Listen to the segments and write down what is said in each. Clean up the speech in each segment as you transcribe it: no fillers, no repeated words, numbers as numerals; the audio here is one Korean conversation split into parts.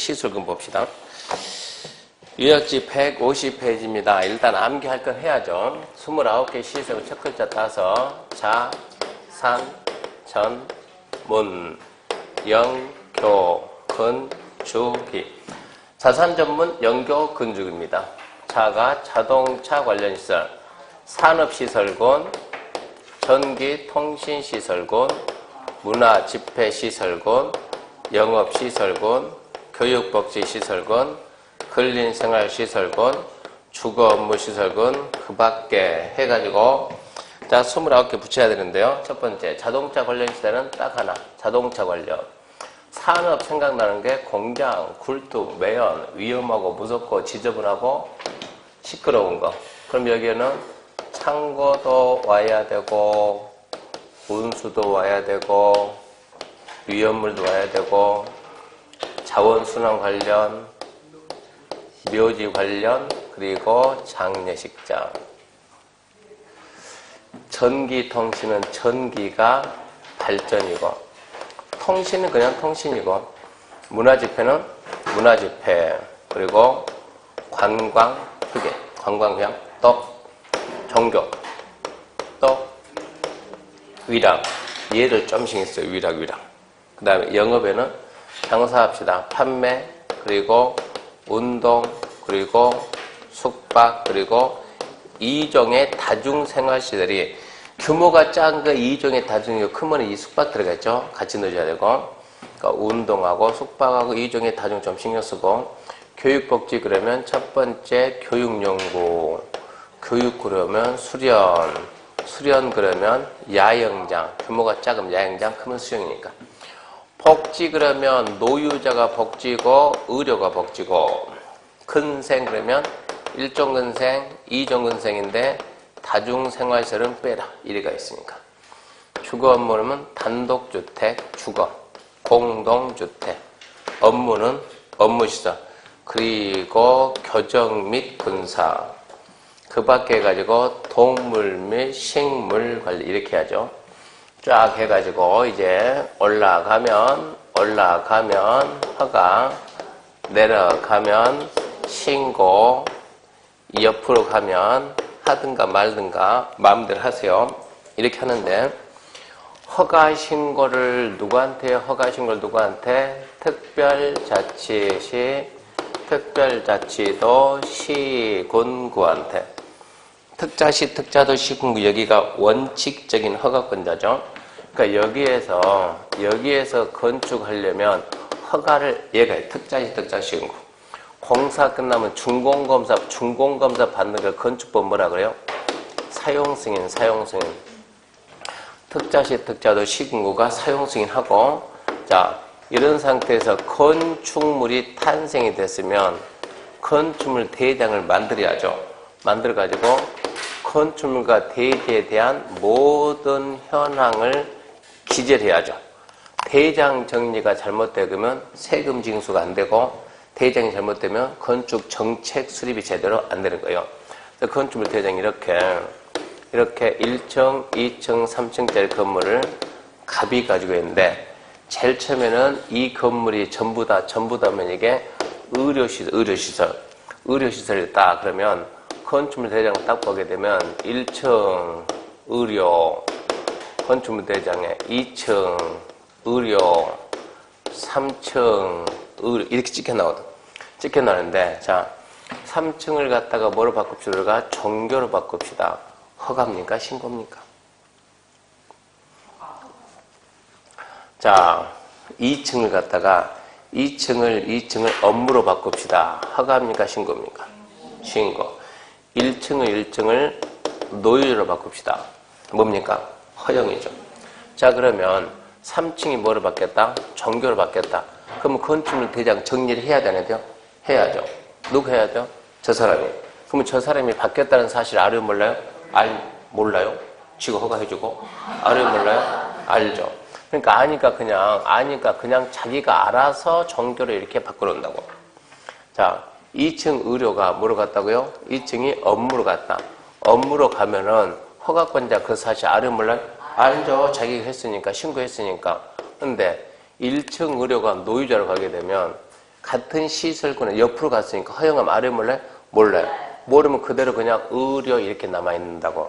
시술금 봅시다. 유역지 150페이지입니다. 일단 암기할 건 해야죠. 29개 시세고 첫 글자 따서 자, 산, 전, 문, 영, 교, 근, 주, 기. 자산 전문 영교 건축입니다. 자가 자동차 관련 시설, 산업시설군, 전기통신시설군, 문화집회시설군, 영업시설군, 교육복지시설군, 근린생활시설군, 주거업무시설군, 그 밖에 해가지고 자 29개 붙여야 되는데요. 첫 번째 자동차 관련 시설은 딱 하나, 자동차 관련. 산업 생각나는 게 공장, 굴뚝, 매연, 위험하고 무섭고 지저분하고 시끄러운 거. 그럼 여기에는 창고도 와야 되고 운수도 와야 되고 위험물도 와야 되고 자원순환 관련, 묘지 관련, 그리고 장례식장. 전기통신은 전기가 발전이고 통신은 그냥 통신이고 문화집회는 문화집회, 그리고 관광, 휴게, 관광형, 또 종교, 또 위락, 얘를 좀 신경 써요. 위락. 그 다음에 영업에는 장사합시다. 판매, 그리고 운동, 그리고 숙박, 그리고 이종의 다중생활시설이 규모가 작은 거 이종의 다중이고 크면 이 숙박 들어가죠. 같이 넣어줘야 되고. 그러니까 운동하고 숙박하고 이종의 다중 좀 신경 쓰고. 교육복지 그러면 첫 번째 교육연구, 교육 그러면 수련 그러면 야영장, 규모가 작으면 야영장, 크면 수영이니까. 복지 그러면 노유자가 복지고 의료가 복지고, 근생 그러면 1종 근생, 2종 근생인데 다중생활시설은 빼라. 이래가 있으니까. 주거 업무는 단독주택, 주거, 공동주택, 업무는 업무시설, 그리고 교정 및 군사, 그 밖에 해가지고 동물 및 식물 관리 이렇게 하죠. 쫙 해가지고 이제 올라가면 허가, 내려가면 신고, 옆으로 가면 하든가 말든가 마음대로 하세요. 이렇게 하는데 허가 신고를 누구한테 특별자치도 시군구한테. 특자시, 특자도, 시군구 여기가 원칙적인 허가권자죠. 그러니까 여기에서 건축하려면 허가를 얘가 특자시, 특자, 시군구. 공사 끝나면 준공검사 받는 걸 건축법 뭐라 그래요? 사용승인. 특자시, 특자도, 시군구가 사용승인하고, 자, 이런 상태에서 건축물이 탄생이 됐으면 건축물 대장을 만들어야죠. 만들어가지고 건축물과 대지에 대한 모든 현황을 기재해야죠. 대장 정리가 잘못되면 세금 징수가 안 되고, 대장이 잘못되면 건축 정책 수립이 제대로 안 되는 거예요. 그래서 건축물 대장이 이렇게 1층, 2층, 3층짜리 건물을 갑이 가지고 있는데, 제일 처음에는 이 건물이 전부 다면 이게 의료시설이다. 그러면 건축물 대장을 딱 보게 되면 1층 의료, 건축물 대장에 2층 의료, 3층 의료 이렇게 찍혀 나오는데, 자, 3층을 갖다가 뭐로 바꿉시다? 종교로 바꿉시다. 허가입니까? 신고입니까? 자, 2층을 갖다가 2층을 업무로 바꿉시다. 허가입니까? 신고입니까? 신고. 1층을 노유로 바꿉시다. 뭡니까? 허용이죠. 자, 그러면 3층이 뭐로 바뀌었다? 종교로 바뀌었다. 그러면 건축물 대장 정리를 해야 되나요? 해야죠. 누구 해야 돼요? 저 사람이. 그러면 저 사람이 바뀌었다는 사실 알아요? 몰라요? 몰라요? 지가 허가해주고. 알아요? 몰라요? 알죠. 그러니까 아니까 그냥 자기가 알아서 종교를 이렇게 바꿔놓는다고. 자, 2층 의료가 뭐로 갔다고요? 2층이 업무로 갔다. 업무로 가면은 허가권자 그 사실 알아요? 몰라요? 알죠. 자기가 했으니까, 신고했으니까. 근데 1층 의료가 노유자로 가게 되면 같은 시설군에 옆으로 갔으니까 허용하면 알아요, 몰라요? 몰라요. 모르면 그대로 그냥 의료 이렇게 남아있는다고.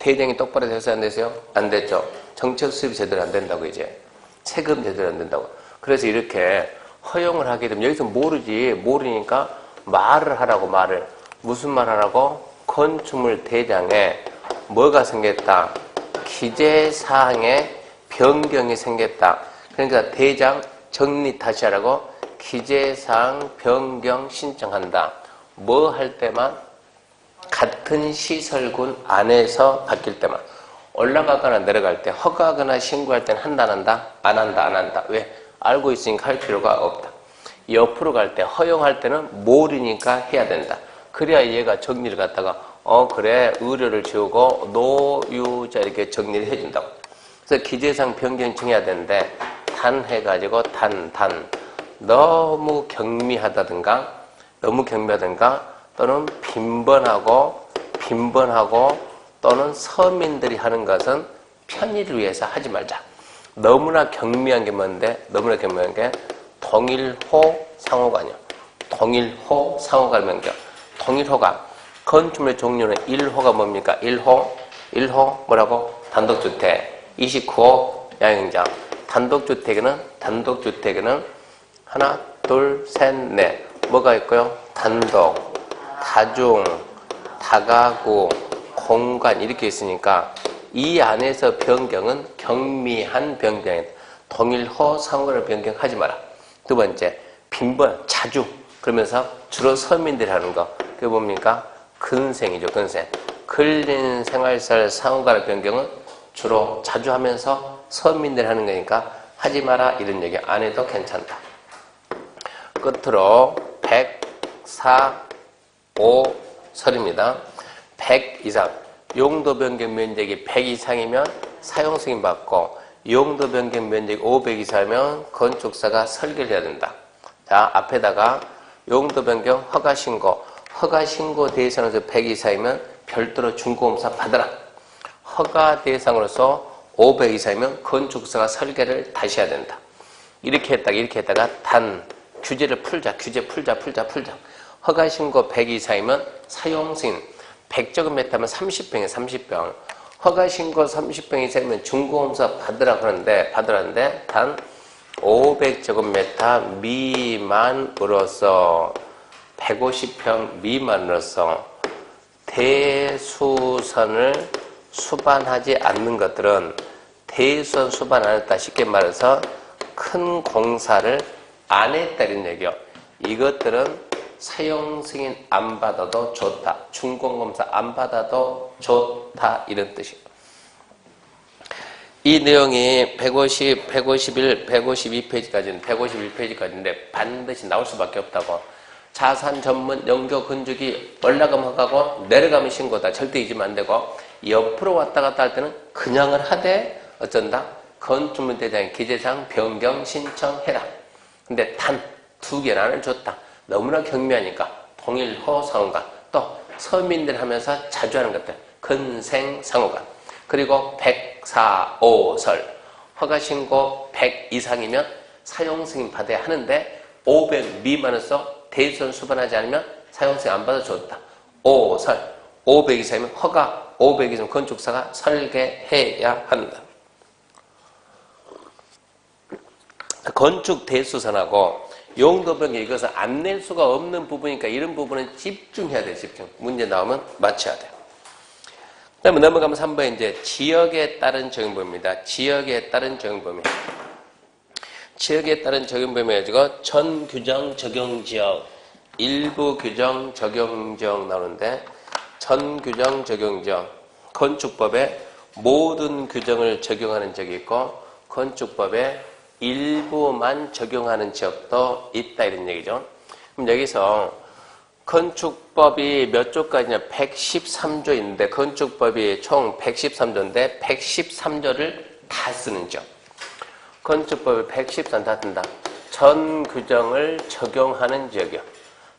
대장이 똑바로 돼서 안 되세요? 안 됐죠. 정책 수입이 제대로 안 된다고 이제. 세금 제대로 안 된다고. 그래서 이렇게 허용을 하게 되면 여기서 모르니까 말을 하라고 말을. 무슨 말 하라고? 건축물 대장에 뭐가 생겼다? 기재사항에 변경이 생겼다. 그러니까 대장 정리 다시 하라고 기재사항 변경 신청한다. 뭐 할 때만? 같은 시설군 안에서 바뀔 때만. 올라가거나 내려갈 때 허가하거나 신고할 때는 한다 안 한다? 안 한다 안 한다. 왜? 알고 있으니까 할 필요가 없다. 옆으로 갈 때 허용할 때는 모르니까 해야 된다. 그래야 얘가 정리를 갖다가 그래 의료를 지우고 노유자 이렇게 정리를 해준다고. 그래서 기재사항 변경 해야 되는데 단 해가지고 단 너무 경미하다든가 또는 빈번하고 또는 서민들이 하는 것은 편의를 위해서 하지 말자. 너무나 경미한 게 뭔데? 너무나 경미한 게 동일호 상호간이요. 동일호 상호간 변경. 동일호가 건축물의 종류는 1호가 뭡니까? 1호 뭐라고? 단독주택. 29호 야영장. 단독주택에는 하나, 둘, 셋, 넷. 뭐가 있고요? 단독, 다중, 다가구, 공간 이렇게 있으니까 이 안에서 변경은 경미한 변경이다. 동일호 상호를 변경하지 마라. 두 번째, 빈번, 자주. 그러면서 주로 서민들이 하는 거. 그게 뭡니까? 근생이죠, 근생. 근린 생활시설 상호간의 변경은 주로 자주 하면서 서민들이 하는 거니까 하지 마라 이런 얘기 안 해도 괜찮다. 끝으로 104.5설입니다. 100 이상. 용도 변경 면적이 100 이상이면 사용 승인 받고 용도 변경 면적이 500 이상이면 건축사가 설계를 해야 된다. 자, 앞에다가 용도 변경 허가 신고 대상으로서 100 이상이면 별도로 중고검사 받아라. 허가 대상으로서 500 이상이면 건축사가 설계를 다시 해야 된다. 이렇게 했다가 규제를 풀자. 허가 신고 100 이상이면 사용 승인 100제곱미터면 30평에 30평. 허가 신고 30평 이상이면 중고검사 받으라는데 단 500제곱미터 미만으로서 150평 미만으로서 대수선을 수반하지 않는 것들은 대수선 수반 안 했다. 쉽게 말해서 큰 공사를 안 했다 이런 얘기요. 이것들은 사용 승인 안 받아도 좋다. 준공검사 안 받아도 좋다 이런 뜻이에요. 이 내용이 150, 151, 152페이지까지는 151페이지까지인데 반드시 나올 수밖에 없다고. 자산 전문 영조 건축이 올라가면 허가고 내려가면 신고다. 절대 잊으면 안 되고 옆으로 왔다 갔다 할 때는 그냥을 하되 어쩐다? 건축물 대장의 기재사항 변경 신청해라. 근데 단 2개라는 줬다. 너무나 경미하니까 동일호 상호간 또 서민들 하면서 자주 하는 것들 근생 상호간 그리고 104.5설 허가신고 100 이상이면 사용승인 받아야 하는데 500 미만으로서 대수선 수반하지 않으면 사용승인 안 받아 줬다. 5설 500 이상이면 허가 500 이상 건축사가 설계해야 한다. 건축 대수선하고 용도 변경 이것은 안 낼 수가 없는 부분이니까 이런 부분은 집중해야 돼. 집중. 문제 나오면 맞춰야 돼요. 그 다음에 넘어가면 3번 이제 지역에 따른 적용범위입니다. 지역에 따른 적용범위. 지역에 따른 적용범위 해가지고 전 규정 적용 지역, 일부 규정 적용 지역 나오는데 전 규정 적용 지역. 건축법에 모든 규정을 적용하는 지역이 있고 건축법에 일부만 적용하는 지역도 있다 이런 얘기죠. 그럼 여기서 건축법이 몇 조까지냐 113조인데 건축법이 총 113조인데 113조를 다 쓰는 지역. 건축법이 113 다 쓴다. 전 규정을 적용하는 지역이요.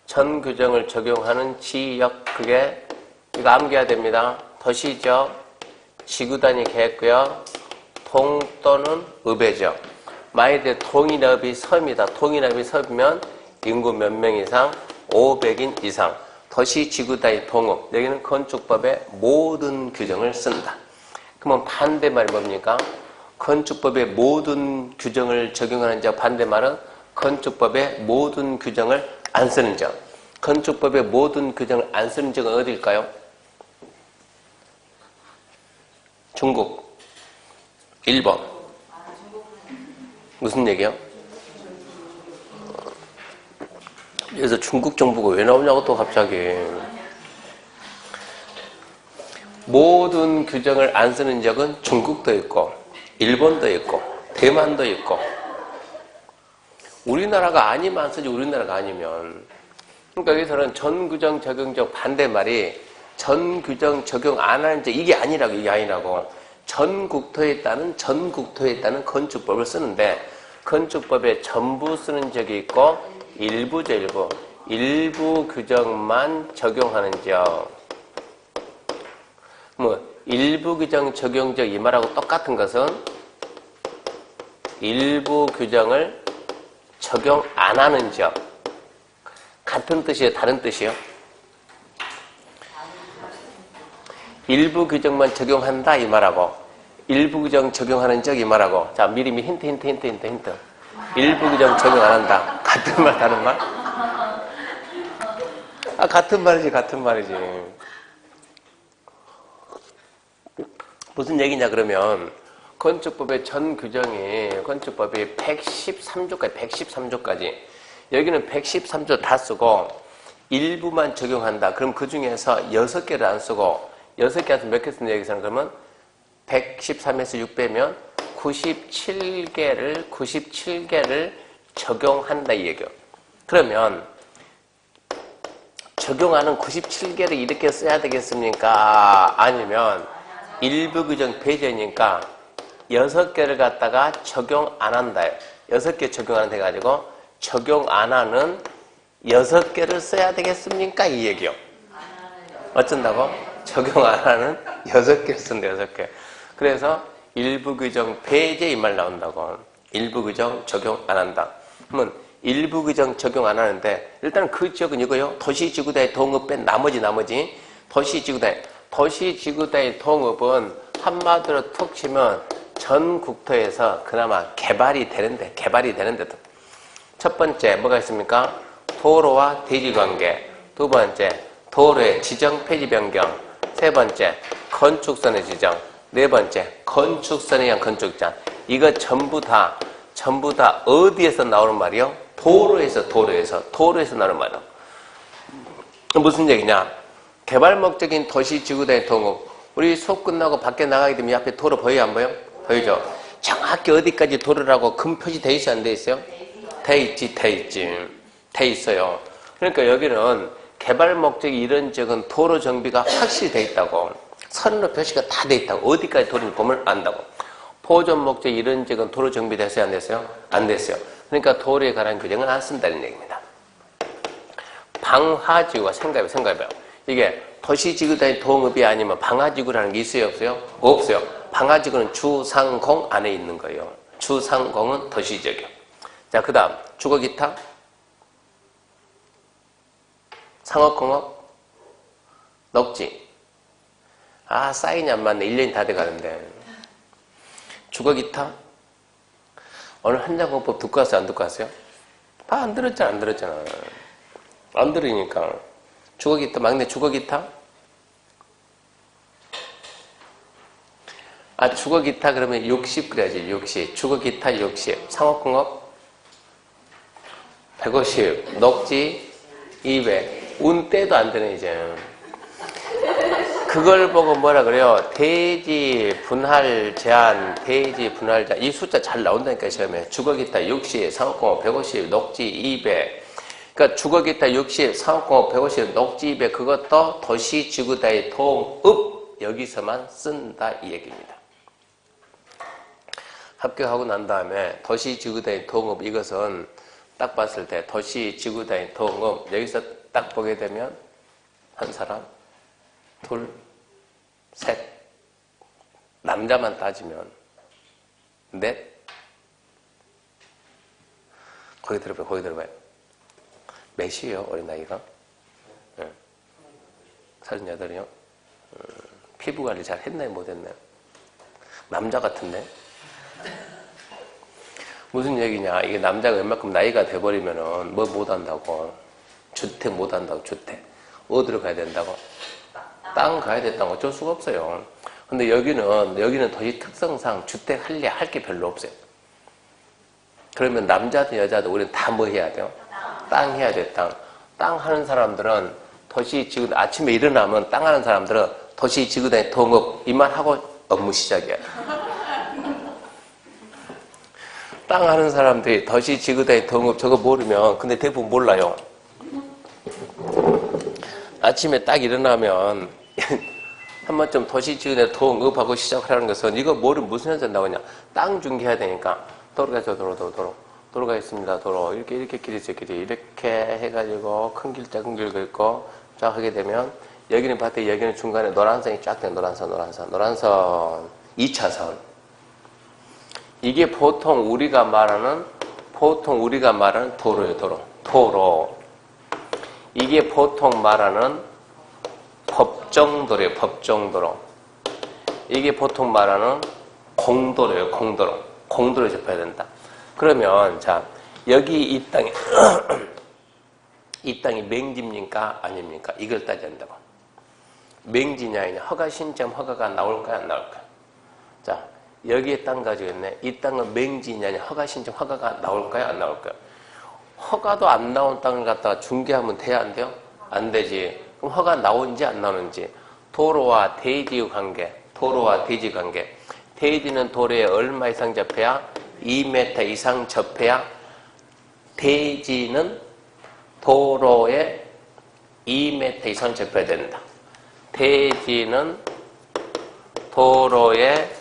전 규정을 적용하는 지역 그게 이거 암기해야 됩니다. 도시지역, 지구단위 계획구역, 동 또는 읍의 지역. 만약에 동일업이 섬이다. 동일업이 섬이면 인구 몇 명 이상? 500인 이상. 도시 지구단위 통합. 여기는 건축법의 모든 규정을 쓴다. 그러면 반대말이 뭡니까? 건축법의 모든 규정을 적용하는 자 반대말은 건축법의 모든 규정을 안 쓰는 자. 건축법의 모든 규정을 안 쓰는 지역은 어디일까요? 중국, 일본. 무슨 얘기요? 그래서 중국 정부가 왜 나오냐고 또 갑자기. 모든 규정을 안 쓰는 지역은 중국도 있고 일본도 있고 대만도 있고 우리나라가 아니면 안 쓰지 우리나라가 아니면. 그러니까 여기서는 전규정 적용적 반대말이 전규정 적용 안 하는 지 이게 아니라고 이게 아니라고. 전국토에 따른 건축법을 쓰는데 건축법에 전부 쓰는 적이 있고 일부죠 일부. 일부 규정만 적용하는 지역. 뭐 일부 규정 적용적 이 말하고 똑같은 것은 일부 규정을 적용 안 하는 지역. 같은 뜻이에요? 다른 뜻이에요? 일부 규정만 적용한다 이 말하고 일부 규정 적용하는 지역 이 말하고. 자 미리 힌트. 일부 규정 적용 안 한다. 같은 말 다른 말? 아 같은 말이지. 무슨 얘기냐 그러면 건축법의 전 규정이 건축법이 113조까지 여기는 113조 다 쓰고 일부만 적용한다. 그럼 그 중에서 6개를 안 쓰고 6개 안 쓰면 몇 개 쓴다 여기서는 그러면 113에서 6 빼면 97개를 적용한다 이 얘기요. 그러면 적용하는 97개를 이렇게 써야 되겠습니까? 아니면 일부 규정 배제니까 6개를 갖다가 적용 안 한다. 6개 적용 안 한다 해가지고 적용 안 하는 6개를 써야 되겠습니까? 이 얘기요. 어쩐다고? 적용 안 하는 6개를 쓴다. 6개. 그래서 일부 규정 배제 이 말 나온다고. 일부 규정 적용 안 한다. 그러면 일부 규정 적용 안 하는데 일단 그 지역은 이거요. 도시지구단위 통합 뺀 나머지 도시지구단위 통합은 한마디로 툭 치면 전 국토에서 그나마 개발이 되는데 첫 번째 뭐가 있습니까? 도로와 대지관계. 두 번째 도로의 지정 폐지 변경. 세 번째 건축선의 지정. 네 번째 건축선에 의한 건축장. 이거 전부 다 어디에서 나오는 말이요? 도로에서 나오는 말이요. 무슨 얘기냐? 개발 목적인 도시 지구단위 통합. 우리 수업 끝나고 밖에 나가게 되면 앞에 도로 보여요 안 보여? 보이죠? 정확히 어디까지 도로라고 금 표시 돼 있어요 안 돼 있어요? 돼 있어요. 그러니까 여기는 개발 목적이 이런 지역은 도로 정비가 확실히 돼 있다고. 선으로 표시가 다 돼 있다고. 어디까지 도로를 보면 안다고. 보존 목적이 이런 지역은 도로 정비됐어요 안 됐어요? 안 됐어요. 그러니까 도로에 관한 규정은 안 쓴다는 얘기입니다. 방화지구가 생각해봐요. 이게 도시지구단위 통합이 아니면 방화지구라는 게 있어요 없어요? 없어요. 방화지구는 주상공 안에 있는 거예요. 주상공은 도시지역이요. 자, 그 다음 주거기타, 상업공업, 녹지. 아 사인이 안 맞네. 1년이 다 돼가는데. 주거기타 오늘 한자공법 듣고 왔어요 안 듣고 왔어요? 안 들었잖아. 안 들으니까. 주거기타 막내 주거기타? 아 주거기타 그러면 60 그래야지. 60 주거기타 60 상업공업 150 녹지 200 운때도 안 되네 이제. 그걸 보고 뭐라 그래요? 대지 분할 제한 이 숫자 잘 나온다니까 시험에. 주거기타 60 상업공업 150 녹지 200. 그러니까 주거기타 60 상업공업 150 녹지 200 그것도 도시지구단위 통합 여기서만 쓴다 이 얘기입니다. 합격하고 난 다음에 도시지구단위 통합 이것은 딱 봤을 때 도시지구단위 통합 여기서 딱 보게 되면 한 사람 둘 셋 남자만 따지면 넷 거기 들어봐요. 몇이에요? 어린 나이가? 네. 38이요? 피부 관리 잘 했나요? 못했나요? 남자 같은데? 무슨 얘기냐? 이게 남자가 웬만큼 나이가 돼버리면은 뭐 못한다고. 주택 못한다고, 주택. 어디로 가야 된다고? 땅 가야 된다고. 어쩔 수가 없어요. 근데 여기는 도시 특성상 주택 할 게 별로 없어요. 그러면 남자든 여자든 우리는 다 뭐 해야 돼요? 땅 해야 돼, 땅. 땅 하는 사람들은 아침에 일어나면 땅 하는 사람들은 도시 지구단위 동업, 이만 하고 업무 시작이야. 땅 하는 사람들이 도시 지구단위 동업 저거 모르면, 근데 대부분 몰라요. 아침에 딱 일어나면, 한 번쯤 도시 지구단위 동업하고 시작하라는 것은 이거 모르면 무슨 현상 나오냐. 땅 중개해야 되니까, 도로가죠, 도로가 있습니다, 도로. 이렇게 길이 있어요, 길이. 이렇게 해가지고, 큰 길, 작은 길도 있고, 쫙 하게 되면, 여기는 밭에, 여기는 중간에 노란선이 쫙 돼요. 노란선. 2차선. 이게 보통 우리가 말하는 도로예요, 도로. 이게 보통 말하는 법정도로예요, 법정도로. 이게 보통 말하는 공도로예요, 공도로. 공도로에 접해야 된다. 그러면, 자, 여기 이 땅이, 이 땅이 맹지입니까? 아닙니까? 이걸 따져야 된다고. 맹지냐, 아니냐. 허가 신청 허가가 나올까요? 안 나올까요? 자, 여기에 땅 가지고 있네. 이 땅은 맹지냐, 아니냐. 허가 신청 허가가 나올까요? 안 나올까요? 허가도 안 나온 땅을 갖다가 중개하면 돼야 안 돼요? 안 되지. 그럼 허가 나오는지 안 나오는지. 도로와 대지 관계. 대지는 도로에 얼마 이상 접해야? 2m 이상 접해야. 대지는 도로에 2m 이상 접해야 된다. 대지는 도로에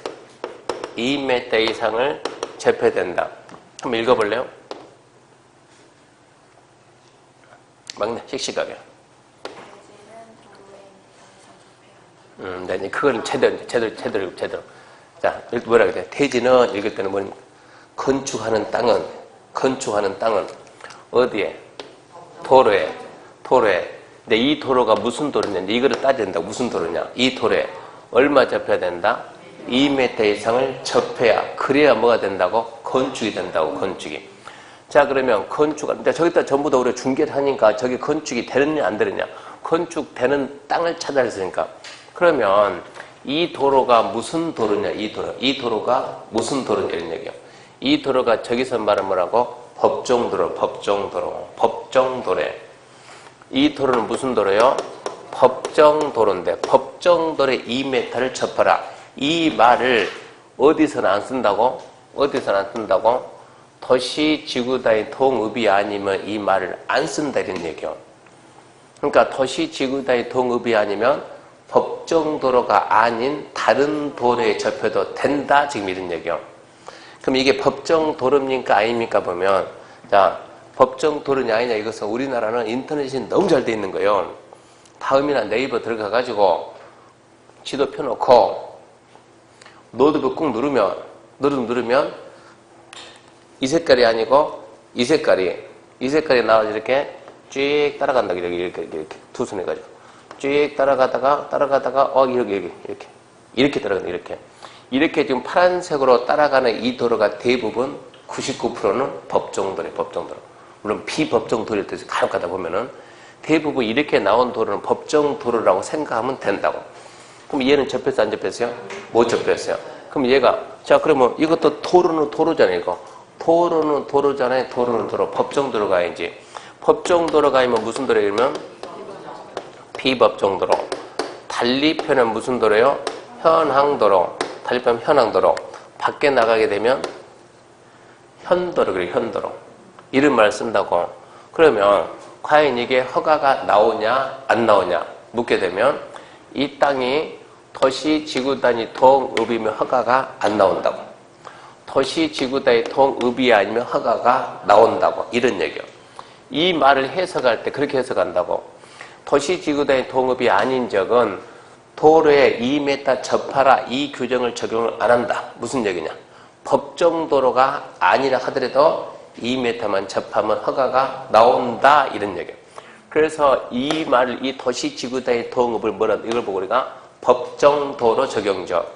2m 이상을 접해야 된다. 한번 읽어볼래요? 막내, 씩씩하게. 네, 그거는 제대로. 자, 뭐라 그래? 대지는 읽을 때는 뭐니? 건축하는 땅은 어디에? 도로에. 근데 이 도로가 무슨 도로냐? 이거를 따져야 된다. 무슨 도로냐? 이 도로에 얼마 접해야 된다? 2m 이상을 접해야. 그래야 뭐가 된다고? 건축이 된다고, 건축이. 자, 그러면 저기다 전부 다 우리가 중개를 하니까 저기 건축이 되느냐, 안 되느냐? 건축되는 땅을 찾아냈으니까. 그러면 이 도로가 무슨 도로냐, 이 도로가 무슨 도로냐, 이런 얘기야. 이 도로가 저기서 말하면 뭐라고? 법정도래. 이 도로는 무슨 도로요? 법정도로인데, 법정도로에 2m를 접하라. 이 말을 어디서는 안 쓴다고? 도시지구단위 동읍이 아니면 이 말을 안 쓴다, 이런 얘기요. 그러니까 도시지구단위 동읍이 아니면 법정도로가 아닌 다른 도로에 접혀도 된다, 지금 이런 얘기요. 그럼 이게 법정도로입니까? 아닙니까? 보면, 자, 법정도로냐 아니냐, 이것은 우리나라는 인터넷이 너무 잘 돼 있는 거예요. 다음이나 네이버 들어가가지고 지도 펴놓고 노드북 꾹 누르면 이 색깔이 아니고 이 색깔이 나와서 이렇게 쭉 따라간다. 이렇게 두 손 해가지고 쭉 따라가다가 이렇게 따라간다. 이렇게 지금 파란색으로 따라가는 이 도로가 대부분 99%는 법정도로. 물론 비법정도로일 때 간혹 가다 보면은 대부분 이렇게 나온 도로는 법정도로라고 생각하면 된다고. 그럼 얘는 접했어, 안 접했어요? 못 접했어요. 그럼 얘가, 자, 그러면 이것도 도로는 도로잖아요, 이거. 도로는 도로잖아요, 도로는 도로. 법정도로가 아니지. 법정도로가 아니면 무슨 도로이면? 비법정도로. 달리 표현은 무슨 도로요? 현항도로. 달리 표현은 현항도로. 밖에 나가게 되면 현도로, 그래요, 현도로. 이런 말을 쓴다고. 그러면 과연 이게 허가가 나오냐 안 나오냐 묻게 되면 이 땅이 도시지구단위 동읍이면 허가가 안 나온다고. 도시지구단위 동읍이 아니면 허가가 나온다고. 이런 얘기요. 이 말을 해석할 때 그렇게 해석한다고. 도시지구단위 동읍이 아닌 적은 도로에 2m 접하라, 이 규정을 적용을 안 한다. 무슨 얘기냐? 법정도로가 아니라 하더라도 2m만 접하면 허가가 나온다 이런 얘기예요. 그래서 이 말을 이 도시지구단위 동업을 이걸 보고 우리가 법정도로 적용죠.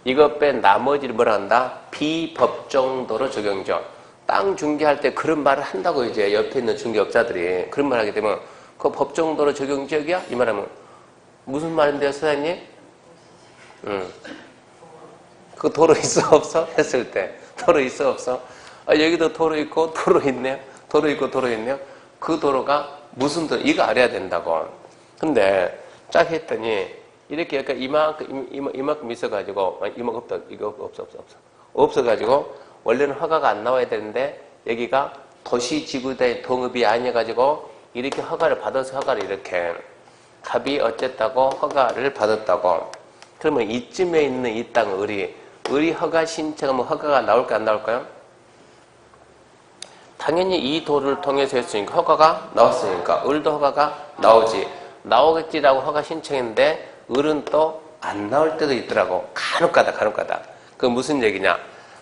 이것 빼 나머지를 뭐라 한다? 비법정도로 적용죠. 땅 중개할 때 그런 말을 한다고 이제 옆에 있는 중개업자들이 그런 말 하게 되면 그 법정도로 적용 지역이야? 이 말하면 무슨 말인데요, 사장님? 그 도로 있어 없어? 했을 때 도로 있어 없어? 아, 여기도 도로 있고 도로 있네요. 도로 있고 도로 있네요. 그 도로가 무슨 도로? 이거 알아야 된다고. 근데 쫙 했더니 이렇게 약간 이만큼 있어가지고 이만큼 없다. 이거 없어. 없어가지고 원래는 허가가 안 나와야 되는데 여기가 도시지구단위 동업이 아니어가지고 이렇게 허가를 받아서 허가를 이렇게 갑이 어쨌다고 허가를 받았다고. 그러면 이쯤에 있는 이 땅 을이 허가 신청하면 허가가 나올까 안 나올까요? 당연히 이 도를 통해서 했으니까 허가가 나왔으니까 을도 허가가 나오지. 나오겠지라고 허가 신청했는데 을은 또 안 나올 때도 있더라고. 간혹 가다. 그 무슨 얘기냐?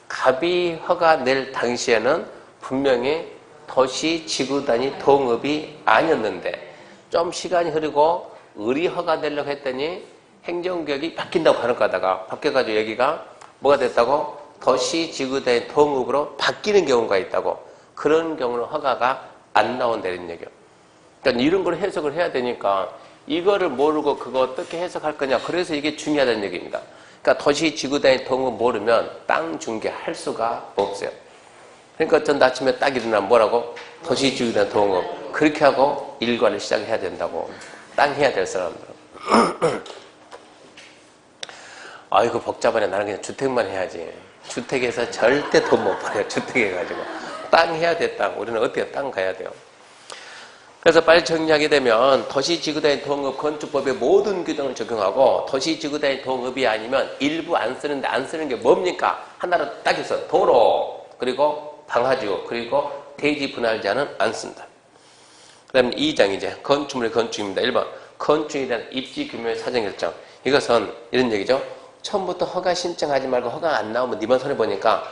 갑이 허가 낼 당시에는 분명히 도시지구단위 동업이 아니었는데 좀 시간이 흐르고 을이 허가 내려고 했더니 행정구역이 바뀐다고 간혹 가다가 바뀌어가지고 여기가 뭐가 됐다고? 도시지구단위 동업으로 바뀌는 경우가 있다고. 그런 경우는 허가가 안 나온다는 얘기예요. 그러니까 이런 걸 해석을 해야 되니까 이거를 모르고 그거 어떻게 해석할 거냐. 그래서 이게 중요하다는 얘기입니다. 그러니까 도시지구단위 동업 모르면 땅 중개할 수가 없어요. 그러니까 전 아침에 딱 일어나면 뭐라고? 도시지구단위 동업. 그렇게 하고 일과를 시작해야 된다고. 땅 해야 될 사람들은. 아이고 복잡하네. 나는 그냥 주택만 해야지. 주택에서 절대 돈 못 벌어요. 주택해가지고. 땅 해야 돼. 땅. 우리는 어떻게 땅 가야 돼요. 그래서 빨리 정리하게 되면 도시지구단위 동업 건축법의 모든 규정을 적용하고 도시지구단위 동업이 아니면 일부 안 쓰는데 안 쓰는 게 뭡니까? 하나로 딱 있어. 도로 그리고 방화지구 그리고 대지 분할자는 안 쓴다. 그 다음에 2장 이제 건축물의 건축입니다. 1번 건축에 대한 입지 규모의 사정결정. 이것은 이런 얘기죠. 처음부터 허가 신청하지 말고 허가 안 나오면 니만 손해보니까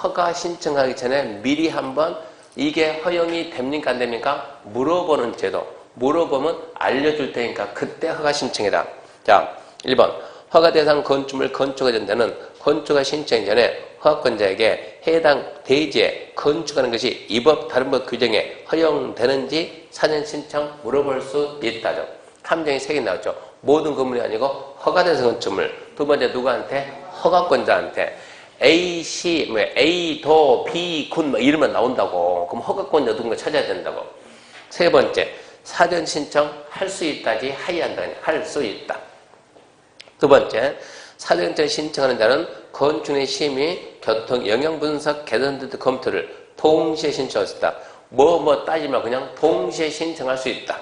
허가 신청하기 전에 미리 한번 이게 허용이 됩니까 안 됩니까? 물어보는 제도. 물어보면 알려줄 테니까 그때 허가 신청해라. 자, 1번 허가 대상 건축물 건축하는 데는 건축허가 신청 전에 허가권자에게 해당 대지에 건축하는 것이 이 법 다른 법 규정에 허용되는지 사전 신청 물어볼 수 있다죠. 함정이 3개 나왔죠. 모든 건물이 아니고 허가 대상 건축물. 두 번째 누구한테? 허가권자한테. A, C, A, 도, B, 군 이러면 나온다고. 그럼 허가권자 누군가 찾아야 된다고. 세 번째, 사전 신청 할 수 있다지 하이한다. 할 수 있다. 두 번째, 사전 신청하는 자는 건축의 심의, 교통, 영향분석, 개선 등 검토를 동시에 신청할 수 있다. 따지면 그냥 동시에 신청할 수 있다.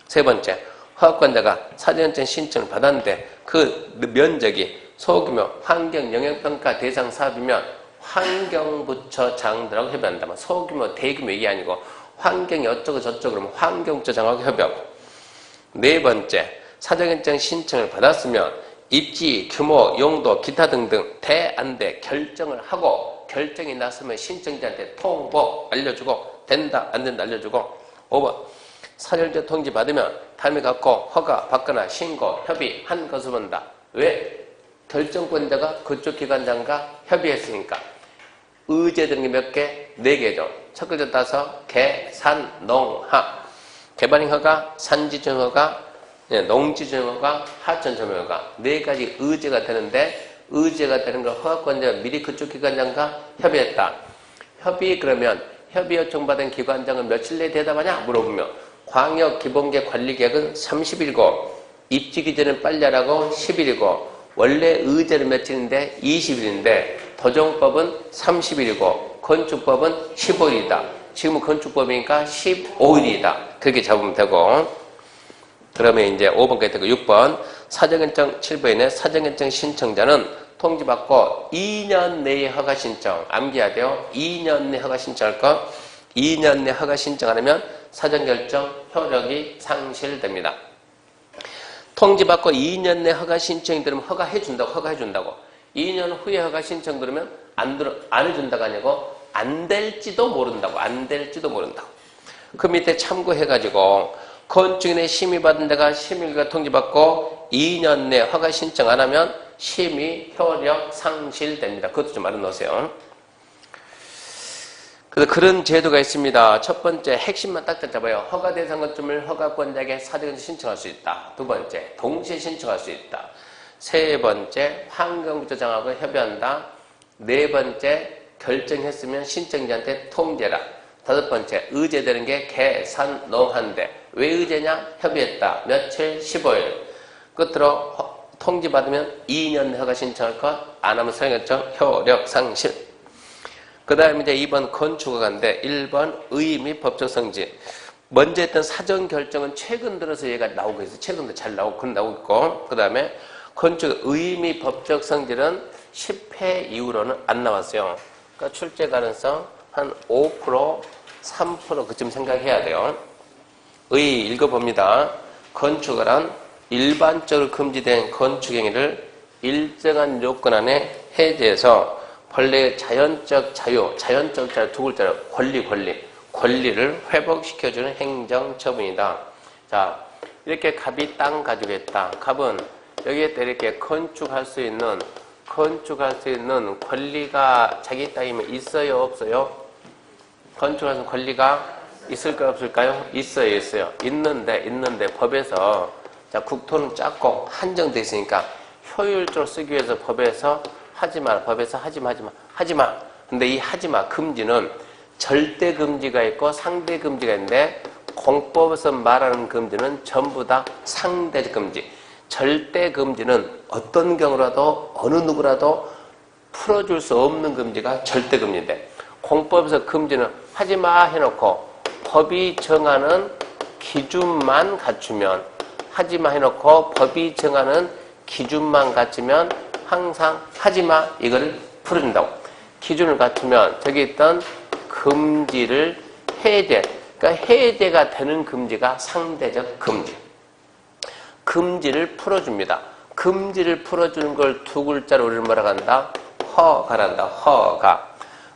세 번째, 허가권자가 사전 신청을 받았는데 그 면적이 소규모 환경영향평가 대상 사업이면 환경부처장들하고 협의한다. 소규모, 대규모 이게 아니고 환경이 어쩌고 저쩌고 그러면 환경부처장하고 협의하고. 네 번째, 사전결정 신청을 받았으면 입지, 규모, 용도, 기타 등등 대, 안 돼 결정을 하고 결정이 났으면 신청자한테 통보 알려주고 된다, 안 된다 알려주고. 5번, 사전결정 통지 받으면 다음에 갖고 허가 받거나 신고, 협의한 것을 본다. 왜? 결정권자가 그쪽 기관장과 협의했으니까. 의제되는 게 몇 개? 4개죠. 첫 글자 따서 개, 산, 농, 하. 개발행 허가, 산지전 허가, 농지전 허가, 하천점 허가. 4가지 의제가 되는데 의제가 되는 걸 허가권자가 미리 그쪽 기관장과 협의했다. 그러면 협의 요청받은 기관장은 며칠 내에 대답하냐? 물어보면 광역기본계획관리계획은 30일이고 입지 기준은 빨리 하라고 10일이고 원래 의제는 며칠인데 20일인데 도정법은 30일이고 건축법은 15일이다. 지금은 건축법이니까 15일이다. 그렇게 잡으면 되고. 그러면 이제 5번까지 되고 6번 사전결정 7번에 사전결정 신청자는 통지받고 2년 내에 허가 신청. 암기해야 돼요. 2년 내 허가 신청할 거. 2년 내 허가 신청 안 하면 사전결정 효력이 상실됩니다. 통지받고 2년 내 허가 신청이 들으면 허가해준다고. 2년 후에 허가 신청 들으면 안 해준다가 아니고 안 될지도 모른다고. 안 될지도 모른다고. 그 밑에 참고해가지고 건축인의 심의받은 데가 심의가 통지받고 2년 내 허가 신청 안 하면 심의 효력 상실됩니다. 그것도 좀 알아놓으세요. 그래서 그런 제도가 있습니다. 첫 번째, 핵심만 딱 잡아요. 허가 대상 건축물 허가권자에게 사전에 신청할 수 있다. 두 번째, 동시에 신청할 수 있다. 세 번째, 환경부처장하고 협의한다. 네 번째, 결정했으면 신청자한테 통지해라. 다섯 번째, 의제되는 게 계산 노한대. 왜 의제냐? 협의했다. 며칠? 15일. 끝으로 통지받으면 2년 내 허가 신청할 것, 안 하면 사용결정 효력 상실. 그 다음에 이제 2번 건축허가인데 1번 의의 및 법적 성질. 먼저 했던 사전 결정은 최근 들어서 얘가 나오고 있어요. 최근 들어 잘 나오고 있고. 그 다음에 건축 의의 및 법적 성질은 10회 이후로는 안 나왔어요. 그러니까 출제 가능성 한 5%, 3% 그쯤 생각해야 돼요. 의의 읽어봅니다. 건축허가란 일반적으로 금지된 건축행위를 일정한 요건 안에 해제해서 본래의 자연적 자유 두 글자로 권리를 회복시켜주는 행정처분이다. 자, 이렇게 갑이 땅 가지고 있다. 갑은 여기에 이렇게 건축할 수 있는 권리가 자기 땅이면 있어요, 없어요? 건축할 수 있는 권리가 있을까요, 없을까요? 있어요. 있는데 법에서 자, 국토는 작고 한정돼 있으니까 효율적으로 쓰기 위해서 법에서 하지마. 근데 이 하지마 금지는 절대 금지가 있고 상대 금지가 있는데 공법에서 말하는 금지는 전부 다 상대적 금지. 절대 금지는 어떤 경우라도 어느 누구라도 풀어줄 수 없는 금지가 절대 금지인데 공법에서 금지는 하지마 해놓고 법이 정하는 기준만 갖추면 하지마 해놓고 법이 정하는 기준만 갖추면 항상 하지마 이거를 풀어준다고. 기준을 갖추면 저기 있던 금지를 해제, 그러니까 해제가 되는 금지가 상대적 금지. 금지를 풀어줍니다. 금지를 풀어주는 걸 두 글자로 우리는 뭐라고 한다? 허가란다. 허가.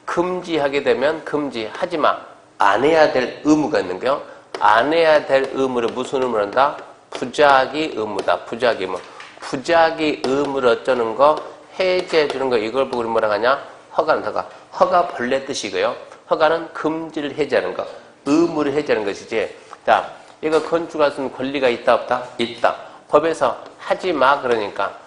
금지하게 되면 금지하지마. 안 해야 될 의무가 있는 거요. 안 해야 될 의무를 무슨 의무를 한다? 부작위 의무다. 부작위 의무. 부작위 의무를 어쩌는 거, 해제해 주는 거, 이걸 보고 우리 뭐라 하냐? 허가는 허가. 허가 본래 뜻이고요. 허가는 금지를 해제하는 거, 의무를 해제하는 것이지. 자, 이거 건축할 수 있는 권리가 있다, 없다? 있다. 법에서 하지 마 그러니까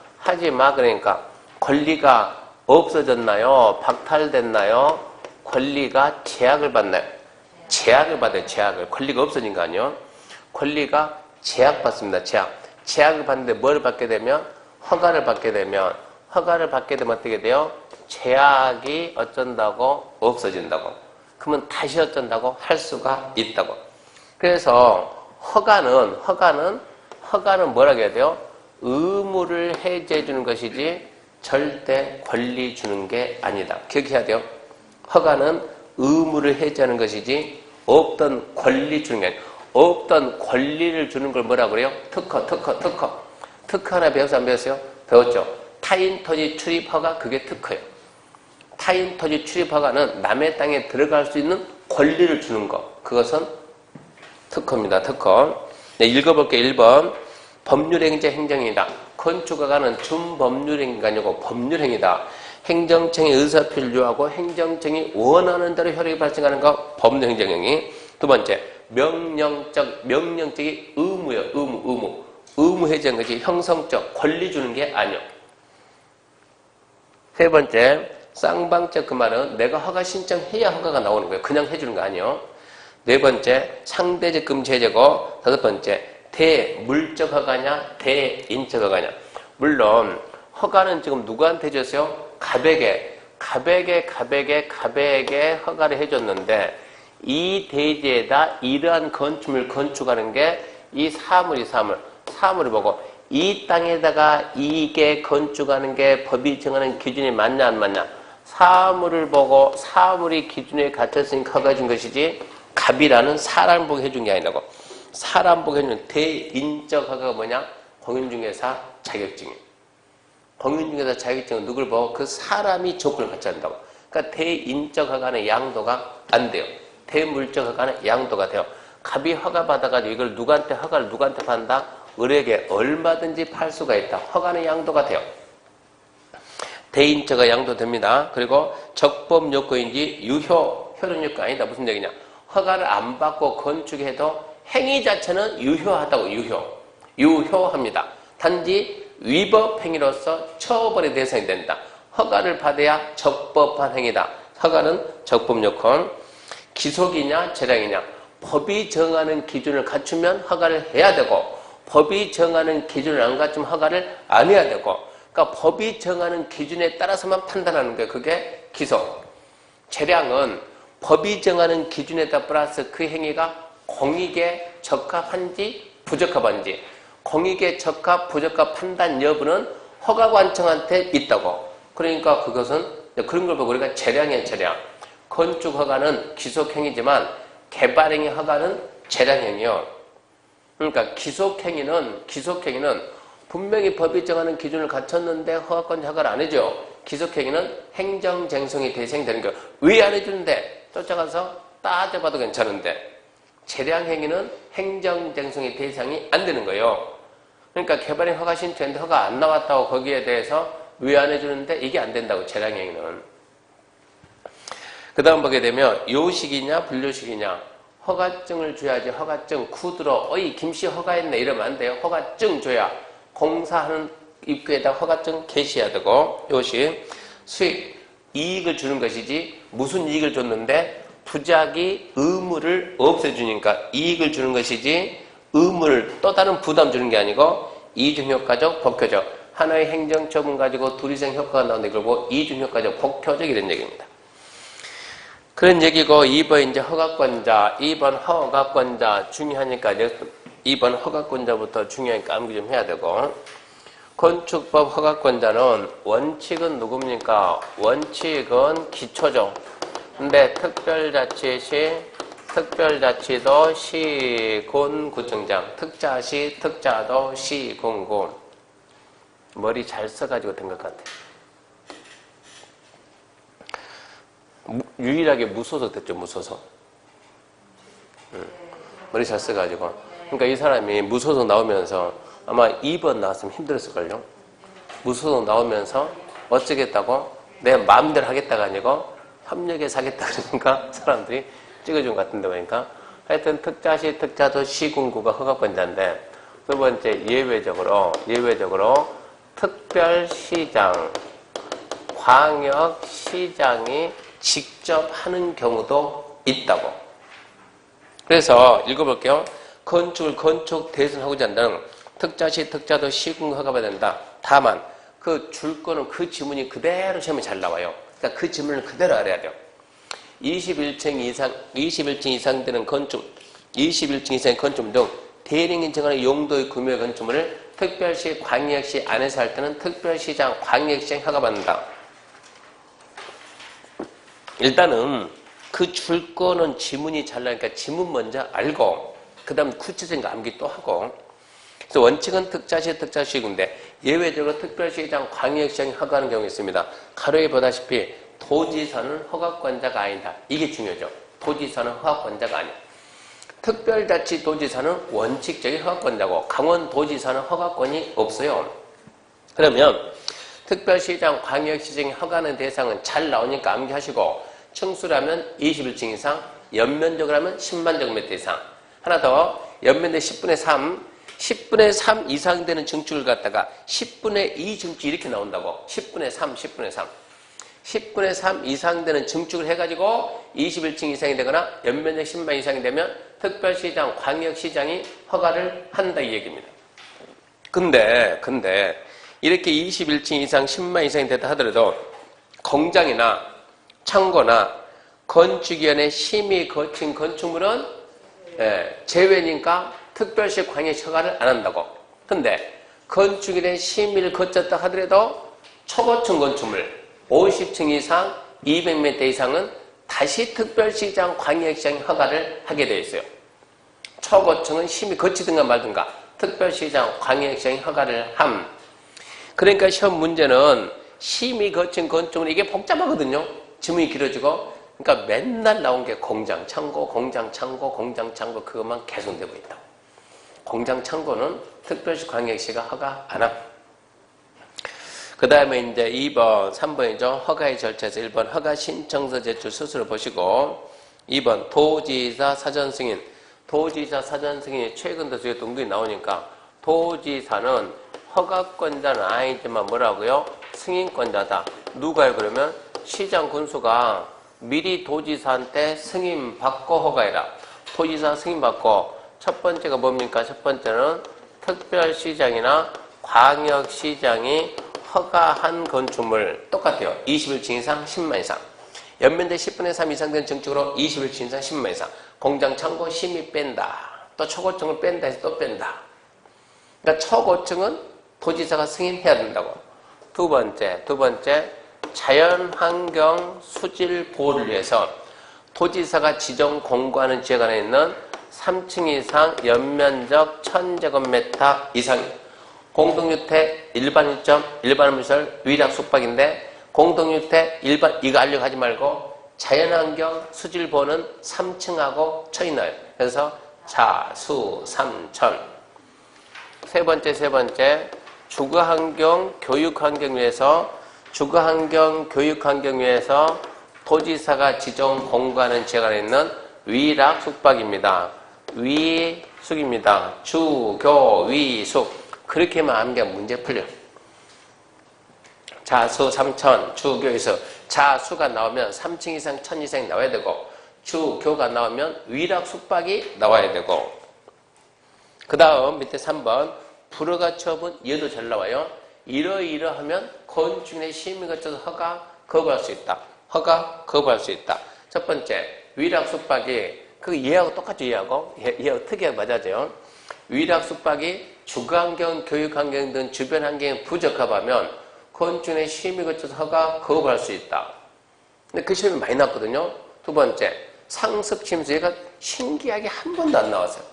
권리가 없어졌나요? 박탈됐나요? 권리가 제약을 받나요? 제약을 받아요, 제약을. 권리가 없어진 거 아니에요? 권리가 제약받습니다, 제약을 받는데 뭘 받게 되면? 허가를 받게 되면 어떻게 돼요? 제약이 어쩐다고? 없어진다고. 그러면 다시 어쩐다고? 할 수가 있다고. 그래서 허가는 뭐라고 해야 돼요? 의무를 해제해 주는 것이지 절대 권리 주는 게 아니다. 기억해야 돼요. 허가는 의무를 해제하는 것이지 없던 권리 주는 게 아니에요. 없던 권리를 주는 걸 뭐라고 그래요? 특허. 특허 하나 배웠어요? 안 배웠어요? 배웠죠. 타인 토지 출입 허가, 그게 특허예요. 타인 토지 출입 허가는 남의 땅에 들어갈 수 있는 권리를 주는 거. 그것은 특허입니다. 특허. 네, 읽어볼게요. 1번. 법률행위자 행정행위다. 건축허가는 준법률행위가 아니고 법률행위다. 행정청의 의사표를 요하고 행정청이 원하는 대로 효력이 발생하는 거 법률행정행위. 두 번째. 명령적이 의무예요. 의무 해제한 거지 형성적 권리 주는 게 아니요. 세 번째, 쌍방적 그 말은 내가 허가 신청해야 허가가 나오는 거예요. 그냥 해주는 거 아니요. 네 번째, 상대적 금지 해제고. 다섯 번째, 대물적 허가냐 대인적 허가냐. 물론 허가는 지금 누구한테 해줬어요? 갑에게 허가를 해줬는데 이 대지에다 이러한 건축물을 건축하는 게 이 사물을 보고 이 땅에다가 이게 건축하는 게 법이 정하는 기준이 맞냐 안 맞냐. 사물을 보고 사물이 기준에 갇혔으니까 허가 준 것이지 갑이라는 사람 보고 해준 게 아니라고. 사람 보고 해주는 대인적 허가가 뭐냐? 공인중개사 자격증이에요. 공인중개사 자격증은 누굴 보고? 그 사람이 조건을 갖춰야 한다고. 그러니까 대인적 허가는 양도가 안 돼요. 대물적 허가는 양도가 돼요. 갑이 허가 받아가지고 이걸 허가를 누구한테 판다? 을에게 얼마든지 팔 수가 있다. 허가는 양도가 돼요. 대인적가 양도됩니다. 그리고 적법 요건인지 효는 요건 아니다. 무슨 얘기냐? 허가를 안 받고 건축해도 행위 자체는 유효하다고. 유효합니다. 단지 위법 행위로서 처벌의 대상이 된다. 허가를 받아야 적법한 행위다. 허가는 적법 요건. 기속이냐 재량이냐. 법이 정하는 기준을 갖추면 허가를 해야 되고, 법이 정하는 기준을 안 갖추면 허가를 안 해야 되고, 그러니까 법이 정하는 기준에 따라서만 판단하는 거예요. 그게 기속. 재량은 법이 정하는 기준에 따라 플러스 그 행위가 공익에 적합한지 부적합한지, 공익에 적합 부적합 판단 여부는 허가관청한테 있다고. 그러니까 그것은 그런 걸 보고 우리가 재량이에요. 재량. 건축 허가는 기속행위지만 개발행위 허가는 재량행위요. 그러니까 기속행위는 분명히 법이 정하는 기준을 갖췄는데 허가권 허가를 안 해줘. 기속행위는 행정쟁송이 대상되는 거예요. 왜 안 해주는데? 쫓아가서 따져봐도 괜찮은데. 재량행위는 행정쟁송이 대상이 안 되는 거예요. 그러니까 개발행 허가 신청했는데 허가 안 나왔다고 거기에 대해서 왜 안 해주는데 이게 안 된다고. 재량행위는. 그 다음 보게 되면 요식이냐 불요식이냐. 허가증을 줘야지. 허가증 구두로 어이 김씨 허가했네 이러면 안 돼요. 허가증 줘야. 공사하는 입구에다 허가증 게시해야 되고. 요식. 수익. 이익을 주는 것이지 무슨 이익을 줬는데 부작위 의무를 없애주니까 이익을 주는 것이지 의무를 또 다른 부담 주는 게 아니고 이중효과적 복효적. 하나의 행정처분 가지고 둘이생 효과가 나오는데 이걸 보고 이중효과적 복효적 이런 얘기입니다. 그런 얘기고 2번 이제 허가권자, 2번 허가권자 중요하니까 2번 허가권자부터 중요하니까 암기 좀 해야 되고. 건축법 허가권자는 원칙은 누굽니까? 원칙은 기초죠. 근데 특별자치도 시군구청장, 특자시, 특자도 시군구. 머리 잘 써가지고 된 것 같아. 유일하게 무소속 됐죠, 무소속. 머리 잘 써가지고. 그러니까 이 사람이 무소속 나오면서 아마 2번 나왔으면 힘들었을걸요. 무소속 나오면서 어쩌겠다고? 내 마음대로 하겠다가 아니고 협력해서 하겠다 그러니까 사람들이 찍어준 것 같은데 보니까. 하여튼 특자시, 특자도 시군구가 허가권자인데 두 번째 예외적으로 특별시장, 광역시장이 직접 하는 경우도 있다고. 그래서 읽어볼게요. 건축 대선하고자 한다는 특자시, 특자도 시군 허가받아야 된다. 다만 그 줄 거는 그 지문이 그대로 시험에 잘 나와요. 그러니까 그 지문을 그대로 알아야 돼요. 21층 이상 되는 건축, 21층 이상의 건축물 등 대리인이 정하는 용도의 규모의 건축물을 특별시, 광역시 안에서 할 때는 특별시장, 광역시장 허가받는다. 일단은 그 줄 거는 지문이 잘 나니까 지문 먼저 알고 그 다음 구체적인 거 암기 또 하고. 그래서 원칙은 특자시, 특자시군데 예외적으로 특별시장, 광역시장이 허가하는 경우가 있습니다. 가로에 보다시피 도지사는 허가권자가 아니다. 이게 중요하죠. 도지사는 허가권자가 아니야. 특별자치도지사는 원칙적인 허가권자고 강원도지사는 허가권이 없어요. 그러면 특별시장, 광역시장이 허가하는 대상은 잘 나오니까 암기하시고 층수라면 21층 이상, 연면적으로 하면 10만 제곱미터 이상. 하나 더, 연면적 10분의 3, 10분의 3 이상 되는 증축을 갖다가 10분의 2 증축 이렇게 나온다고. 10분의 3, 10분의 3. 10분의 3 이상 되는 증축을 해가지고 21층 이상이 되거나 연면적 10만 이상이 되면 특별시장, 광역시장이 허가를 한다 이 얘기입니다. 근데 이렇게 21층 이상 10만 이상이 됐다 하더라도 공장이나 창고나 건축위원회 심의 거친 건축물은 제외니까 특별시, 광역시 허가를 안 한다고. 근데 건축위원회 심의를 거쳤다 하더라도 초고층 건축물 50층 이상 200m 이상은 다시 특별시장, 광역시장이 허가를 하게 되어 있어요. 초고층은 심의 거치든가 말든가 특별시장, 광역시장이 허가를 함. 그러니까 시험 문제는 심의 거친 건축물 이게 복잡하거든요. 지문이 길어지고, 그러니까 맨날 나온 게 공장, 창고, 공장, 창고, 공장, 창고, 그것만 계속되고 있다. 공장, 창고는 특별시, 광역시가 허가 안 하고. 그 다음에 이제 2번, 3번이죠. 허가의 절차에서 1번 허가 신청서 제출 수수료 보시고, 2번 도지사 사전 승인. 도지사 사전 승인이 최근 들어서 동글이 나오니까 도지사는 허가권자는 아니지만 뭐라고요? 승인권자다. 누가요? 그러면 시장 군수가 미리 도지사한테 승인 받고 허가해라. 도지사 승인 받고 첫 번째가 뭡니까? 첫 번째는 특별시장이나 광역시장이 허가한 건축물 똑같아요. 21층 이상 10만 이상. 연면대 10분의 3 이상 된 증축으로 21층 이상 10만 이상. 공장, 창고, 심의 뺀다. 또 초고층을 뺀다 해서 또 뺀다. 그러니까 초고층은 도지사가 승인해야 된다고. 두 번째 자연환경 수질 보호를 위해서 도지사가 지정 공고하는 지역 안에 있는 3층 이상 연면적 1000제곱미터 이상 공동주택 일반시설 위락 숙박인데 공동주택 일반 이거 알려고 하지 말고 자연환경 수질보호는 3층하고 쳐이 나요. 그래서 자수 3천. 세 번째 주거환경 교육환경 위해서 도지사가 지정 공고하는 지역 안에 있는 위락 숙박입니다. 위숙입니다. 주교 위숙. 그렇게만 하면 문제 풀려. 자수 3천, 주교에서 자수가 나오면 3층 이상 1000 이상이 나와야 되고 주교가 나오면 위락 숙박이 나와야 되고 그 다음 밑에 3번 불허가 처분 얘도 잘 나와요. 이러하면 건축인의 심의 거쳐서 허가 거부할 수 있다. 허가 거부할 수 있다. 첫 번째 위락 숙박이 그 얘하고 똑같죠. 얘하고 특이하게 맞아져요. 위락 숙박이 주거환경, 교육환경 등 주변 환경이 부적합하면 건축인의 심의 거쳐서 허가 거부할 수 있다. 근데 그 시험이 많이 나왔거든요. 두 번째 상습 침수. 얘가 신기하게 한 번도 안 나왔어요.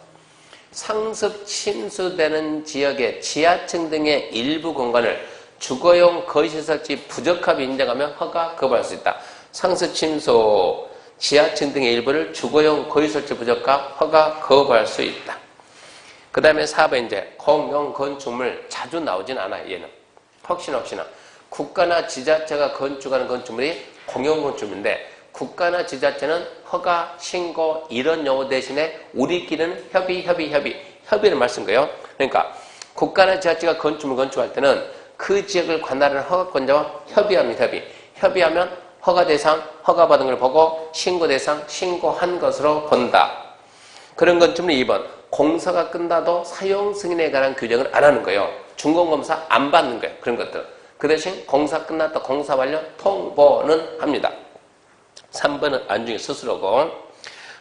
상습 침수되는 지역의 지하층 등의 일부 공간을 주거용 거시설지 부적합이 인정하면 허가 거부할 수 있다. 상습 침수 지하층 등의 일부를 주거용 거시설지 부적합 허가 거부할 수 있다. 그 다음에 4번 이제 공용 건축물 자주 나오진 않아요. 얘는 혹시나 국가나 지자체가 건축하는 건축물이 공용 건축물인데 국가나 지자체는 허가, 신고 이런 용어 대신에 우리끼리는 협의를 말씀 거예요. 그러니까 국가나 지자체가 건축물 건축할 때는 그 지역을 관할하는 허가권자와 협의합니다. 협의하면 허가 대상, 허가받은 걸 보고 신고 대상, 신고한 것으로 본다. 그런 건축물이 2번 공사가 끝나도 사용 승인에 관한 규정을 안 하는 거예요. 준공검사 안 받는 거예요. 그런 것들. 그 대신 공사 끝났다 공사 완료 통보는 합니다. 3번은 안중에 스스로고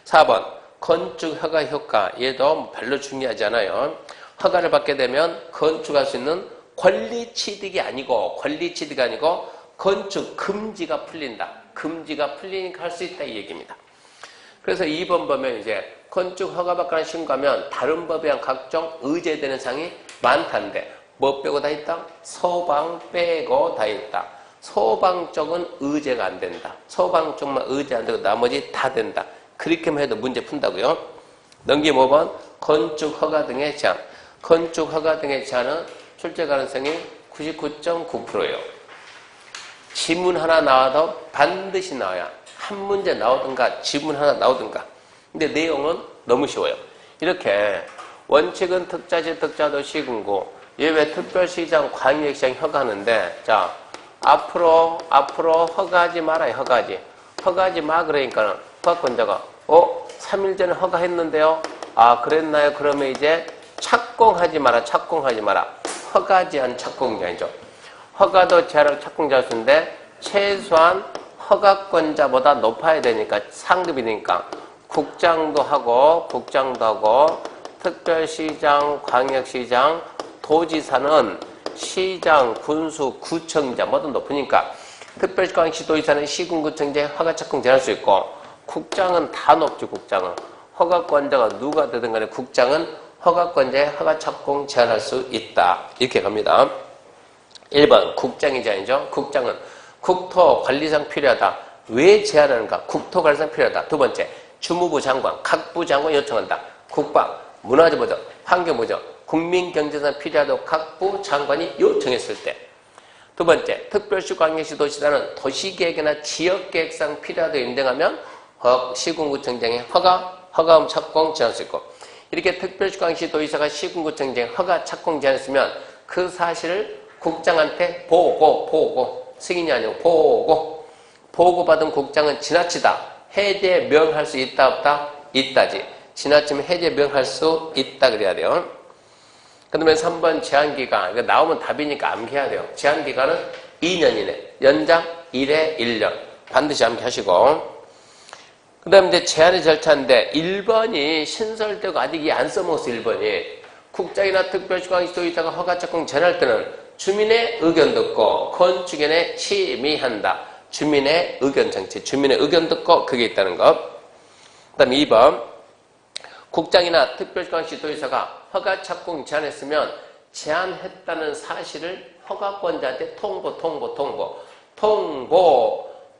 4번 건축 허가 효과. 얘도 별로 중요하지 않아요. 허가를 받게 되면 건축할 수 있는 권리 취득이 아니고 건축 금지가 풀린다. 금지가 풀리니까 할 수 있다 이 얘기입니다. 그래서 2번 보면 이제 건축 허가받거나 신고하면 다른 법에 의한 각종 의제되는 사항이 많다는데 뭐 빼고 다 있다? 소방 빼고 다 있다. 소방 쪽은 의제가 안 된다. 소방 쪽만 의제 안 되고 나머지 다 된다. 그렇게만 해도 문제 푼다고요. 넘기면 5번 건축 허가 등의 제한. 건축 허가 등의 제한은 출제 가능성이 99.9%예요. 지문 하나 나와도 반드시 나와야 한 문제 나오든가 지문 하나 나오든가. 근데 내용은 너무 쉬워요. 이렇게 원칙은 특자지 특자도 시군구 예외 특별시장 광역시장 허가하는데 자 앞으로 허가하지 말아요. 허가하지 마 그러니까는 허가권자가 3일 전에 허가했는데요. 아 그랬나요? 그러면 이제 착공하지 마라. 허가하지 않은 착공이 아니죠. 허가도 제한하고 착공자 수인데 최소한 허가권자보다 높아야 되니까 상급이 되니까 국장도 하고 특별시장, 광역시장, 도지사는 시장, 군수, 구청자 뭐든 높으니까 특별시, 광역시, 도지사는 시군구청제 허가 착공 제한할 수 있고 국장은 다 높죠. 국장은 허가권자가 누가 되든 간에 국장은 허가권자의 허가 착공 제한할 수 있다. 이렇게 갑니다. 1번 국장이 제한이죠. 국장은 국토 관리상 필요하다. 왜 제한하는가? 국토관리상 필요하다. 두 번째, 주무부 장관, 각부 장관 요청한다. 국방, 문화재보전, 환경보전, 국민경제상 필요하다고 각부 장관이 요청했을 때. 두 번째, 특별시 광역시 도시단은 도시계획이나 지역계획상 필요하다고 인정하면 시군구청장의 허가음 착공 제한할 수 있고, 이렇게 특별시 광역시 도지사가 시군구청장의 허가 착공 제한했으면 그 사실을 국장한테 보고, 승인이 아니고 보고받은 국장은 지나치다. 해제 명할 수 있다 없다? 있다지. 지나치면 해제 명할 수 있다 그래야 돼요. 그 다음에 3번 제한기간. 이거 나오면 답이니까 암기해야 돼요. 제한기간은 2년 이내. 연장 1회 1년. 반드시 암기하시고. 그 다음에 이제 제한의 절차인데 1번이 신설되고 아직 이 안 써먹었어. 1번이. 국장이나 특별시 광역시 도지사가 허가 착공 제한할 때는 주민의 의견 듣고 건축위원회에 심의한다. 주민의 의견 정치. 주민의 의견 듣고 그게 있다는 것. 그 다음에 2번. 국장이나 특별시 광역시 도지사가 허가 착공 제한했으면 제한했다는 사실을 허가권자한테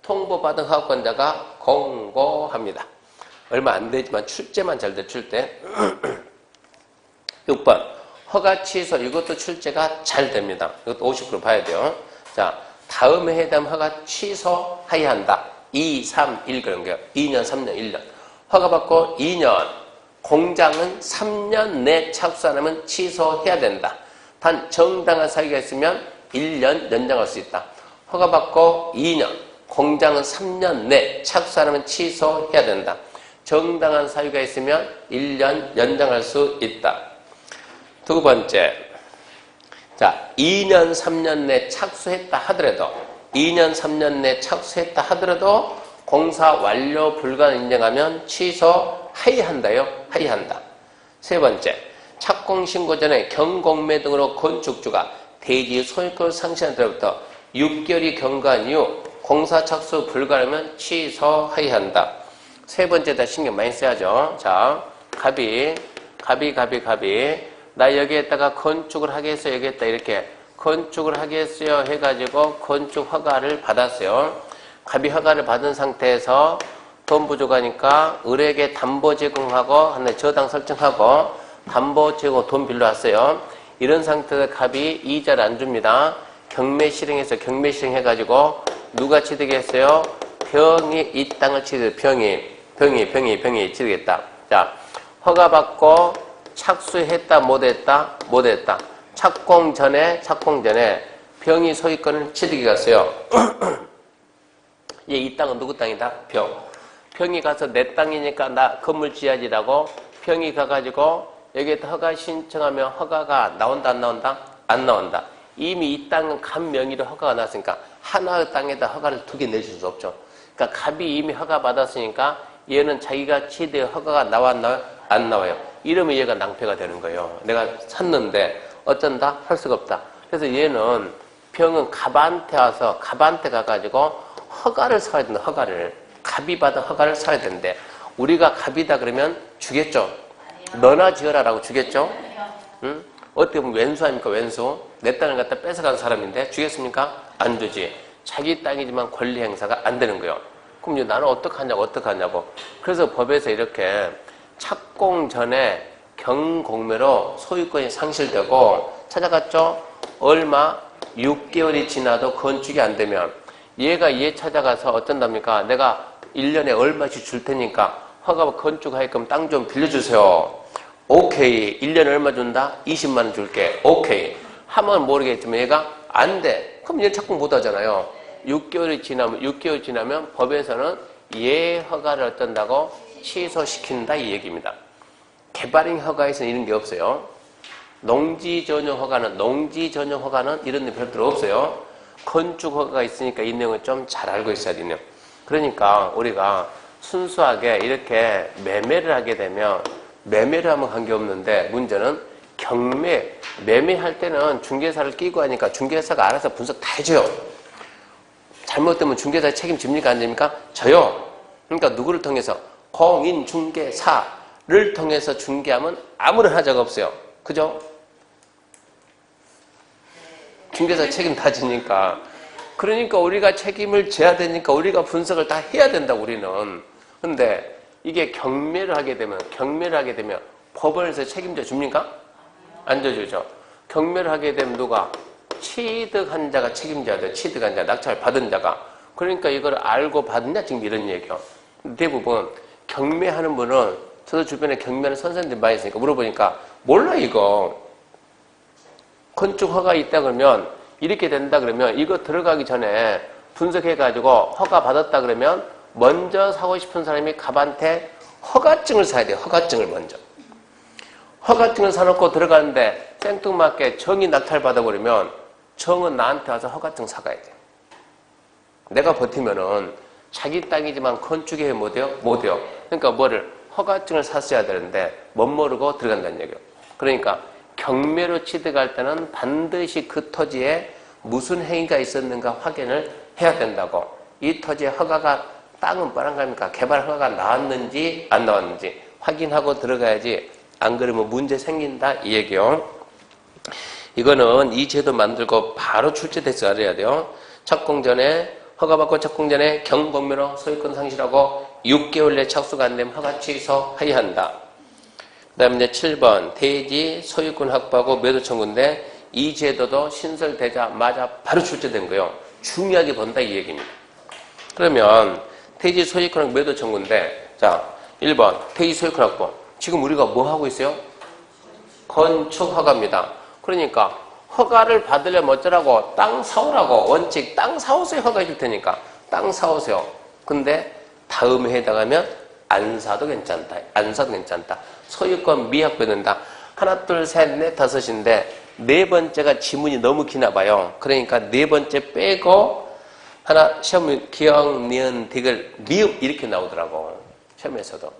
통보받은 허가권자가 공고합니다. 얼마 안 되지만 출제만 잘 돼, 출제. 6번 허가 취소. 이것도 출제가 잘 됩니다. 이것도 50% 봐야 돼요. 자, 다음에 해당 허가 취소해야 한다. 2, 3, 1 그런 거예요. 2년, 3년, 1년. 허가받고 2년. 공장은 3년 내 착수 안 하면 취소해야 된다. 단 정당한 사유가 있으면 1년 연장할 수 있다. 허가받고 2년. 공장은 3년 내 착수 안 하면 취소해야 된다. 정당한 사유가 있으면 1년 연장할 수 있다. 두 번째. 자, 2년, 3년 내 착수했다 하더라도 2년, 3년 내 착수했다 하더라도 공사 완료 불가능 인정하면 취소해야 한다요. 해야 한다. 세 번째. 착공 신고 전에 경공매 등으로 건축주가 대지 소유권 상실한 때부터 6개월이 경과한 이후 공사 착수 불가하면 취소해야 한다. 세 번째 다 신경 많이 써야죠. 자, 갑이. 나 여기에다가 건축을 하겠어요. 여기에다 이렇게 건축을 하겠어요 해가지고 건축 허가를 받았어요. 갑이 허가를 받은 상태에서 돈 부족하니까 을에게 담보 제공하고 하나 저당 설정하고 담보 제공 돈 빌려왔어요. 이런 상태에서 갑이 이자를 안 줍니다. 경매 실행해서 경매 실행해가지고 누가 취득했어요? 병이 이 땅을 취득. 병이 취득했다. 자, 허가받고 착수했다 못했다? 못했다. 착공 전에 병이 소유권을 취득해 갔어요. 얘 이 땅은 누구 땅이다? 병이 가서 내 땅이니까 나 건물 지어야지라고 병이 가가지고 여기에다 허가 신청하면 허가가 나온다 안 나온다? 안 나온다. 이미 이 땅은 갑 명의로 허가가 났으니까 하나의 땅에다 허가를 2개 내줄 수 없죠. 그러니까 갑이 이미 허가 받았으니까 얘는 자기가 취득 허가가 나왔나요? 안 나와요. 이러면 얘가 낭패가 되는 거예요. 내가 샀는데 어쩐다? 할 수가 없다. 그래서 얘는 병은 갑한테 와서 갑한테 가가지고 허가를 사야 된다. 허가를. 갑이 받은 허가를 사야 되는데 우리가 갑이다 그러면 주겠죠. 너나 지어라라고 주겠죠. 응? 어떻게 보면 왼수 아닙니까? 왼수. 내 땅을 갖다 뺏어간 사람인데 주겠습니까? 안 주지. 자기 땅이지만 권리 행사가 안 되는 거예요. 그럼 나는 어떡하냐고. 그래서 법에서 이렇게 착공 전에 경공매로 소유권이 상실되고 찾아갔죠? 얼마? 6개월이 지나도 건축이 안 되면 얘가 얘 찾아가서 어쩐답니까? 내가 1년에 얼마씩 줄 테니까 허가 건축하게끔 땅 좀 빌려주세요. 오케이. 1년에 얼마 준다? 20만 원 줄게. 오케이. 하면 모르겠지만 얘가 안 돼. 그럼 얘 착공 못 하잖아요. 6개월 지나면 법에서는 얘 허가를 어쩐다고? 취소시킨다 이 얘기입니다. 개발행 허가에서는 이런 게 없어요. 농지 전용 허가는 이런 데 별도로 없어요. 건축 허가가 있으니까 이 내용을 좀 잘 알고 있어야 돼요. 그러니까 우리가 순수하게 이렇게 매매를 하게 되면 매매를 하면 관계없는데 문제는 매매할 때는 중개사를 끼고 하니까 중개사가 알아서 분석 다 해줘요. 잘못되면 중개사 책임집니까? 안 집니까? 져요. 그러니까 누구를 통해서? 공인중개사를 통해서 중개하면 아무런 하자가 없어요. 그죠? 중개사 책임 다 지니까. 그러니까 우리가 책임을 져야 되니까 우리가 분석을 다 해야 된다, 우리는. 근데 이게 경매를 하게 되면 법원에서 책임져 줍니까? 안 져주죠. 경매를 하게 되면 누가? 취득한 자가 책임져야 돼요. 취득한 자, 낙찰 받은 자가. 그러니까 이걸 알고 받느냐? 지금 이런 얘기요. 대부분 경매하는 분은, 저도 주변에 경매하는 선생님들 많이 있으니까 물어보니까 몰라 이거. 건축 허가 있다 그러면 이렇게 된다 그러면 이거 들어가기 전에 분석해가지고 허가 받았다 그러면 먼저 사고 싶은 사람이 갑한테 허가증을 사야 돼요. 허가증을 먼저. 허가증을 사놓고 들어가는데 생뚱맞게 정이 낙찰 받아버리면 정은 나한테 와서 허가증 사가야 돼요. 내가 버티면은 자기 땅이지만 건축에 못해요? 못해요. 그러니까 뭐를? 허가증을 샀어야 되는데 못 모르고 들어간다는 얘기예요. 그러니까 경매로 취득할 때는 반드시 그 토지에 무슨 행위가 있었는가 확인을 해야 된다고. 이 토지의 허가가 땅은 뻔한 겁니까? 개발 허가가 나왔는지 안 나왔는지 확인하고 들어가야지. 안 그러면 문제 생긴다 이 얘기요. 이거는 이 제도 만들고 바로 출제돼서 알아야 돼요. 착공 전에 허가받고 착공 전에 경범위로 소유권 상실하고 6개월 내 착수가 안 되면 허가 취소해야 한다. 그 다음에 이제 7번 대지 소유권 확보하고 매도 청구인데 이 제도도 신설되자마자 바로 출제된 거예요. 중요하게 본다 이 얘기입니다. 그러면 대지 소유권 매도 청구인데 자 1번 대지 소유권 확보. 지금 우리가 뭐 하고 있어요? 건축 허가입니다. 그러니까 허가를 받으려면 어쩌라고? 땅 사오라고. 원칙 땅 사오세요. 허가해 줄 테니까 땅 사오세요. 근데 다음에 해당하면 안 사도 괜찮다. 안 사도 괜찮다. 소유권 미확보된다. 하나 둘 셋 넷 다섯인데 네 번째가 지문이 너무 기나 봐요. 그러니까 네 번째 빼고 하나 시험 기억 니은 디귿 미흡 이렇게 나오더라고. 시험에서도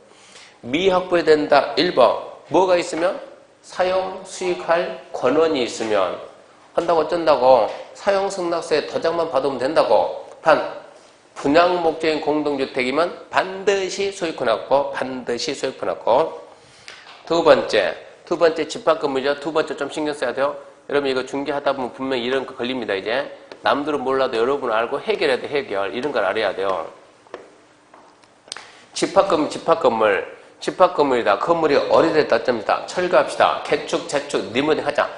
미확보해야 된다. 1번 뭐가 있으면 사용 수익할 권한이 있으면 한다고 어쩐다고? 사용 승낙서에 도장만 받으면 된다고. 단 분양 목적인 공동주택이면 반드시 소유권 확보, 반드시 소유권 확보. 두 번째 집합건물이죠. 두 번째 좀 신경 써야 돼요. 여러분 이거 중개하다 보면 분명히 이런 거 걸립니다. 이제 남들은 몰라도 여러분 알고 해결해야 돼. 해결 이런 걸 알아야 돼요. 집합건물이다. 건물이 오래됐다. 어쩝니다. 철거합시다. 개축, 재축, 리모델링 하자.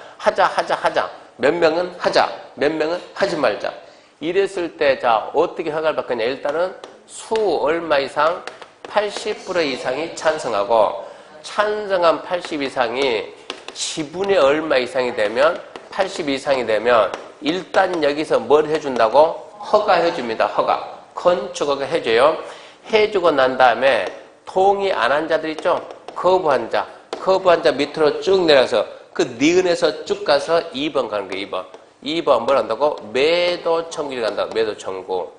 몇 명은 하자. 몇 명은 하지 말자. 이랬을 때, 자, 어떻게 허가를 받겠냐. 일단은 수 얼마 이상 80% 이상이 찬성하고, 찬성한 80 이상이 지분의 얼마 이상이 되면, 80 이상이 되면, 일단 여기서 뭘 해준다고? 허가해줍니다. 허가. 건축허가 해줘요. 해주고 난 다음에, 동의 안 한 자들 있죠? 거부한 자 밑으로 쭉 내려서 그 니은에서 쭉 가서 2번 가는 거예요. 2번 뭘 한다고? 매도 청구를 간다. 매도 청구.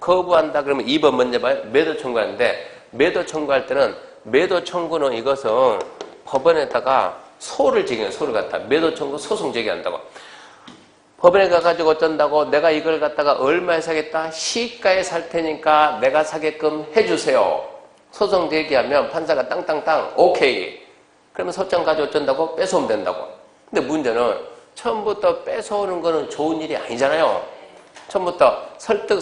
거부한다 그러면 2번 먼저 봐요. 매도 청구하는데 매도 청구할 때는 매도 청구는 이것은 법원에다가 소를 제기해요. 소를 갖다 매도 청구 소송 제기한다고. 법원에 가가지고 어쩐다고? 내가 이걸 갖다가 얼마에 사겠다? 시가에 살 테니까 내가 사게끔 해주세요. 소송 제기하면 판사가 땅땅땅 오케이. 그러면 소장 가지고 어쩐다고? 뺏어오면 된다고. 근데 문제는 처음부터 뺏어오는 거는 좋은 일이 아니잖아요. 처음부터 설득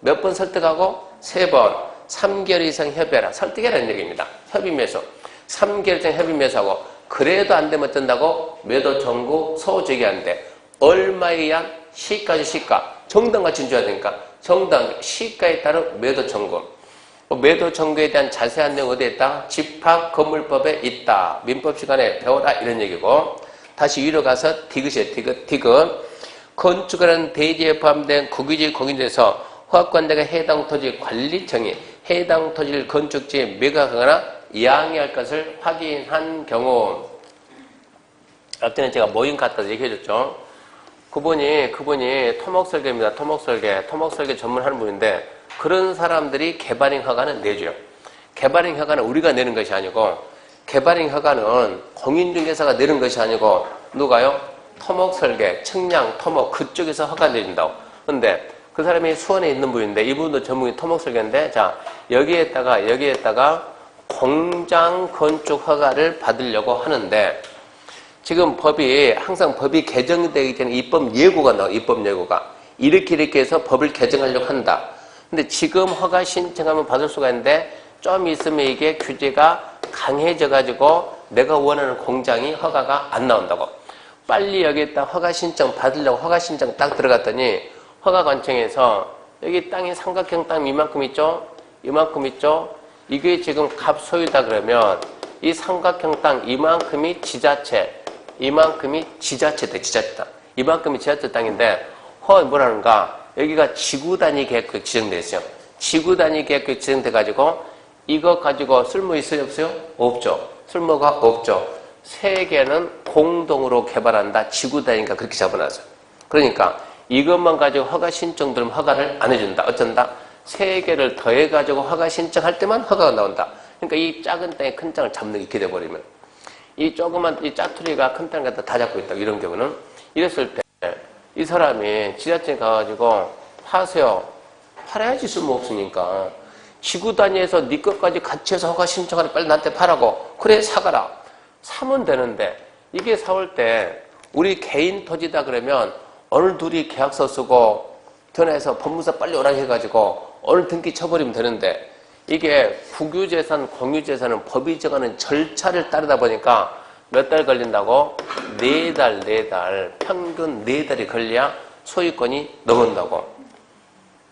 몇 번 설득하고? 3번 3개월 이상 협의하라. 설득이라는 얘기입니다. 협의매수 3개월 이상 협의매수하고 그래도 안 되면 어쩐다고? 매도 청구 소호 제기하는데 얼마에 의한 시가지 시가 정당과 진주해야 되니까 정당 시가에 따른 매도 청구. 매도 청구에 대한 자세한 내용 어디에 있다? 집합건물법에 있다. 민법 시간에 배워라 이런 얘기고. 다시 위로 가서 디귿이에요. 디귿. 건축하는 대지에 포함된 국유지 공인에서 허가권자가 해당 토지 관리청이 해당 토지를 건축지에 매각하거나 양해할 것을 확인한 경우. 앞전에 제가 모임 갔다 얘기해줬죠. 그분이 토목설계입니다. 토목설계 전문하는 분인데 그런 사람들이 개발행 허가는 내줘요. 개발행 허가는 우리가 내는 것이 아니고 개발행 허가는 공인중개사가 내는 것이 아니고 누가요? 토목설계, 측량, 토목 그쪽에서 허가 내준다고. 근데 그 사람이 수원에 있는 분인데 이분도 전문이 토목설계인데 자 여기에다가 공장 건축 허가를 받으려고 하는데 지금 항상 법이 개정되기 전에 입법 예고가 나와요. 입법 예고가. 이렇게 해서 법을 개정하려고 한다. 근데 지금 허가 신청하면 받을 수가 있는데 좀 있으면 이게 규제가 강해져 가지고 내가 원하는 공장이 허가가 안 나온다고. 빨리 여기에다 허가 신청 받으려고 허가 신청 딱 들어갔더니 허가관청에서 여기 땅이 삼각형 땅 이만큼 있죠? 이만큼 있죠? 이게 지금 갑소유다 그러면 이 삼각형 땅 이만큼이 지자체, 이만큼이 지자체다, 지자체 땅. 이만큼이 지자체 땅인데 뭐라는가? 여기가 지구단위 계획구역 지정돼 있어요. 지구단위 계획구역 지정돼 가지고 이거 가지고 쓸모 있어요, 없어요? 없죠. 쓸모가 없죠. 세계는 공동으로 개발한다. 지구단위가 그렇게 잡아놨어요. 그러니까 이것만 가지고 허가 신청 들으면 허가를 안 해준다. 어쩐다? 세 개를 더해가지고 허가 신청할 때만 허가가 나온다. 그러니까 이 작은 땅에 큰 땅을 잡는 게 이렇게 돼버리면 이 조그만 이 짜투리가 큰 땅을 갖다 다 잡고 있다. 이런 경우는 이랬을 때 이 사람이 지자체에 가가지고 파세요. 팔아야지 쓸모없으니까. 지구 단위에서 네 것까지 같이 해서 허가 신청하라. 빨리 나한테 파라고. 그래 사가라. 사면 되는데 이게 사올 때 우리 개인 토지다 그러면 오늘 둘이 계약서 쓰고 전화해서 법무사 빨리 오라 해가지고 오늘 등기 쳐버리면 되는데 이게 국유재산, 공유재산은 법이 정하는 절차를 따르다 보니까 몇 달 걸린다고? 4달, 평균 4달이 걸려야 소유권이 넘어온다고.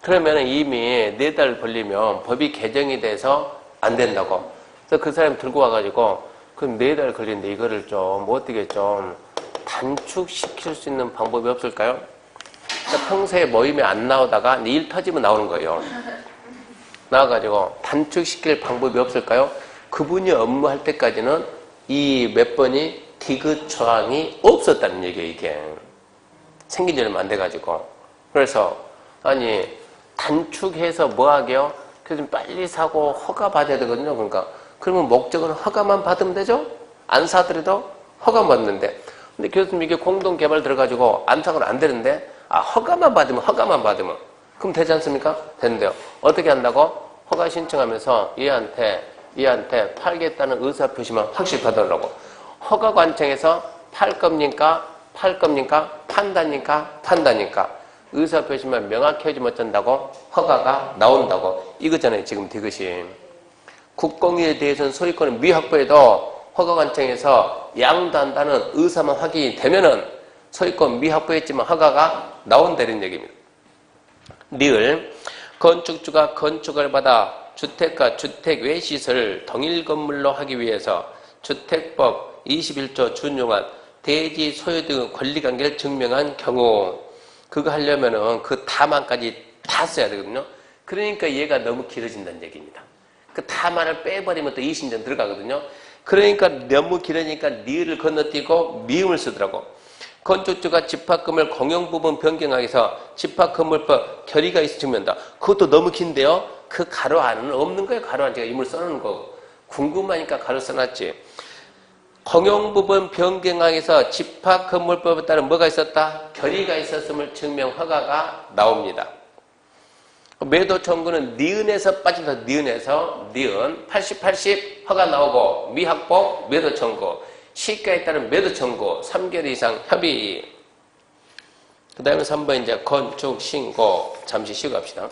그러면 이미 4달 걸리면 법이 개정이 돼서 안 된다고. 그래서 그 사람이 들고 와가지고 그럼 4달 걸리는데 이거를 좀 어떻게 좀 단축시킬 수 있는 방법이 없을까요? 그러니까 평소에 모임에 안 나오다가 일 터지면 나오는 거예요. 나와가지고 단축시킬 방법이 없을까요? 그분이 업무할 때까지는 이 몇 번이 디귿 조항이 없었다는 얘기예요, 이게. 생긴 지 얼마 안 돼가지고. 그래서, 아니, 단축해서 뭐 하게요? 그래서 빨리 사고 허가 받아야 되거든요, 그러니까. 그러면 목적은 허가만 받으면 되죠? 안 사더라도 허가만 받는데. 근데 교수님 이게 공동개발 들어가지고 안 사고는 안 되는데, 허가만 받으면. 그럼 되지 않습니까? 되는데요. 어떻게 한다고? 허가 신청하면서 얘한테 팔겠다는 의사표시만 확실히 받으라고. 허가관청에서 팔 겁니까? 판다니까? 의사표시만 명확히 해주면 어쩐다고? 허가가 나온다고. 이거잖아요, 지금 디귿이. 국공유에 대해서는 소유권을 미확보해도 허가관청에서 양도한다는 의사만 확인이 되면은 소유권 미확보했지만 허가가 나온다는 얘기입니다. 리을 건축주가 건축을 받아 주택과 주택 외 시설을 동일 건물로 하기 위해서 주택법 21조 준용한 대지 소유 등 권리관계를 증명한 경우 그거 하려면은 그 다만까지 다 써야 되거든요. 그러니까 얘가 너무 길어진다는 얘기입니다. 그 다만을 빼버리면 또 이신전 들어가거든요. 그러니까 너무 길으니까 리을을 건너뛰고 미음을 쓰더라고. 건축주가 집합금을 공용부분 변경하기 위해서 집합건물법 결의가 있어 증명한다. 그것도 너무 긴데요. 그 가로 안은 없는 거예요. 가로 안 제가 임을 써놓은 거. 궁금하니까 가로 써놨지. 공용부분 변경하기 위해서 집합건물법에 따른 뭐가 있었다? 결의가 있었음을 증명 허가가 나옵니다. 매도 청구는 니은에서 빠진다. 니은 80 허가 나오고 미확보 매도 청구. 시가에 따른 매도 청구 3개월 이상 협의. 그 다음에 3번 이제 건축 신고 잠시 쉬고 갑시다.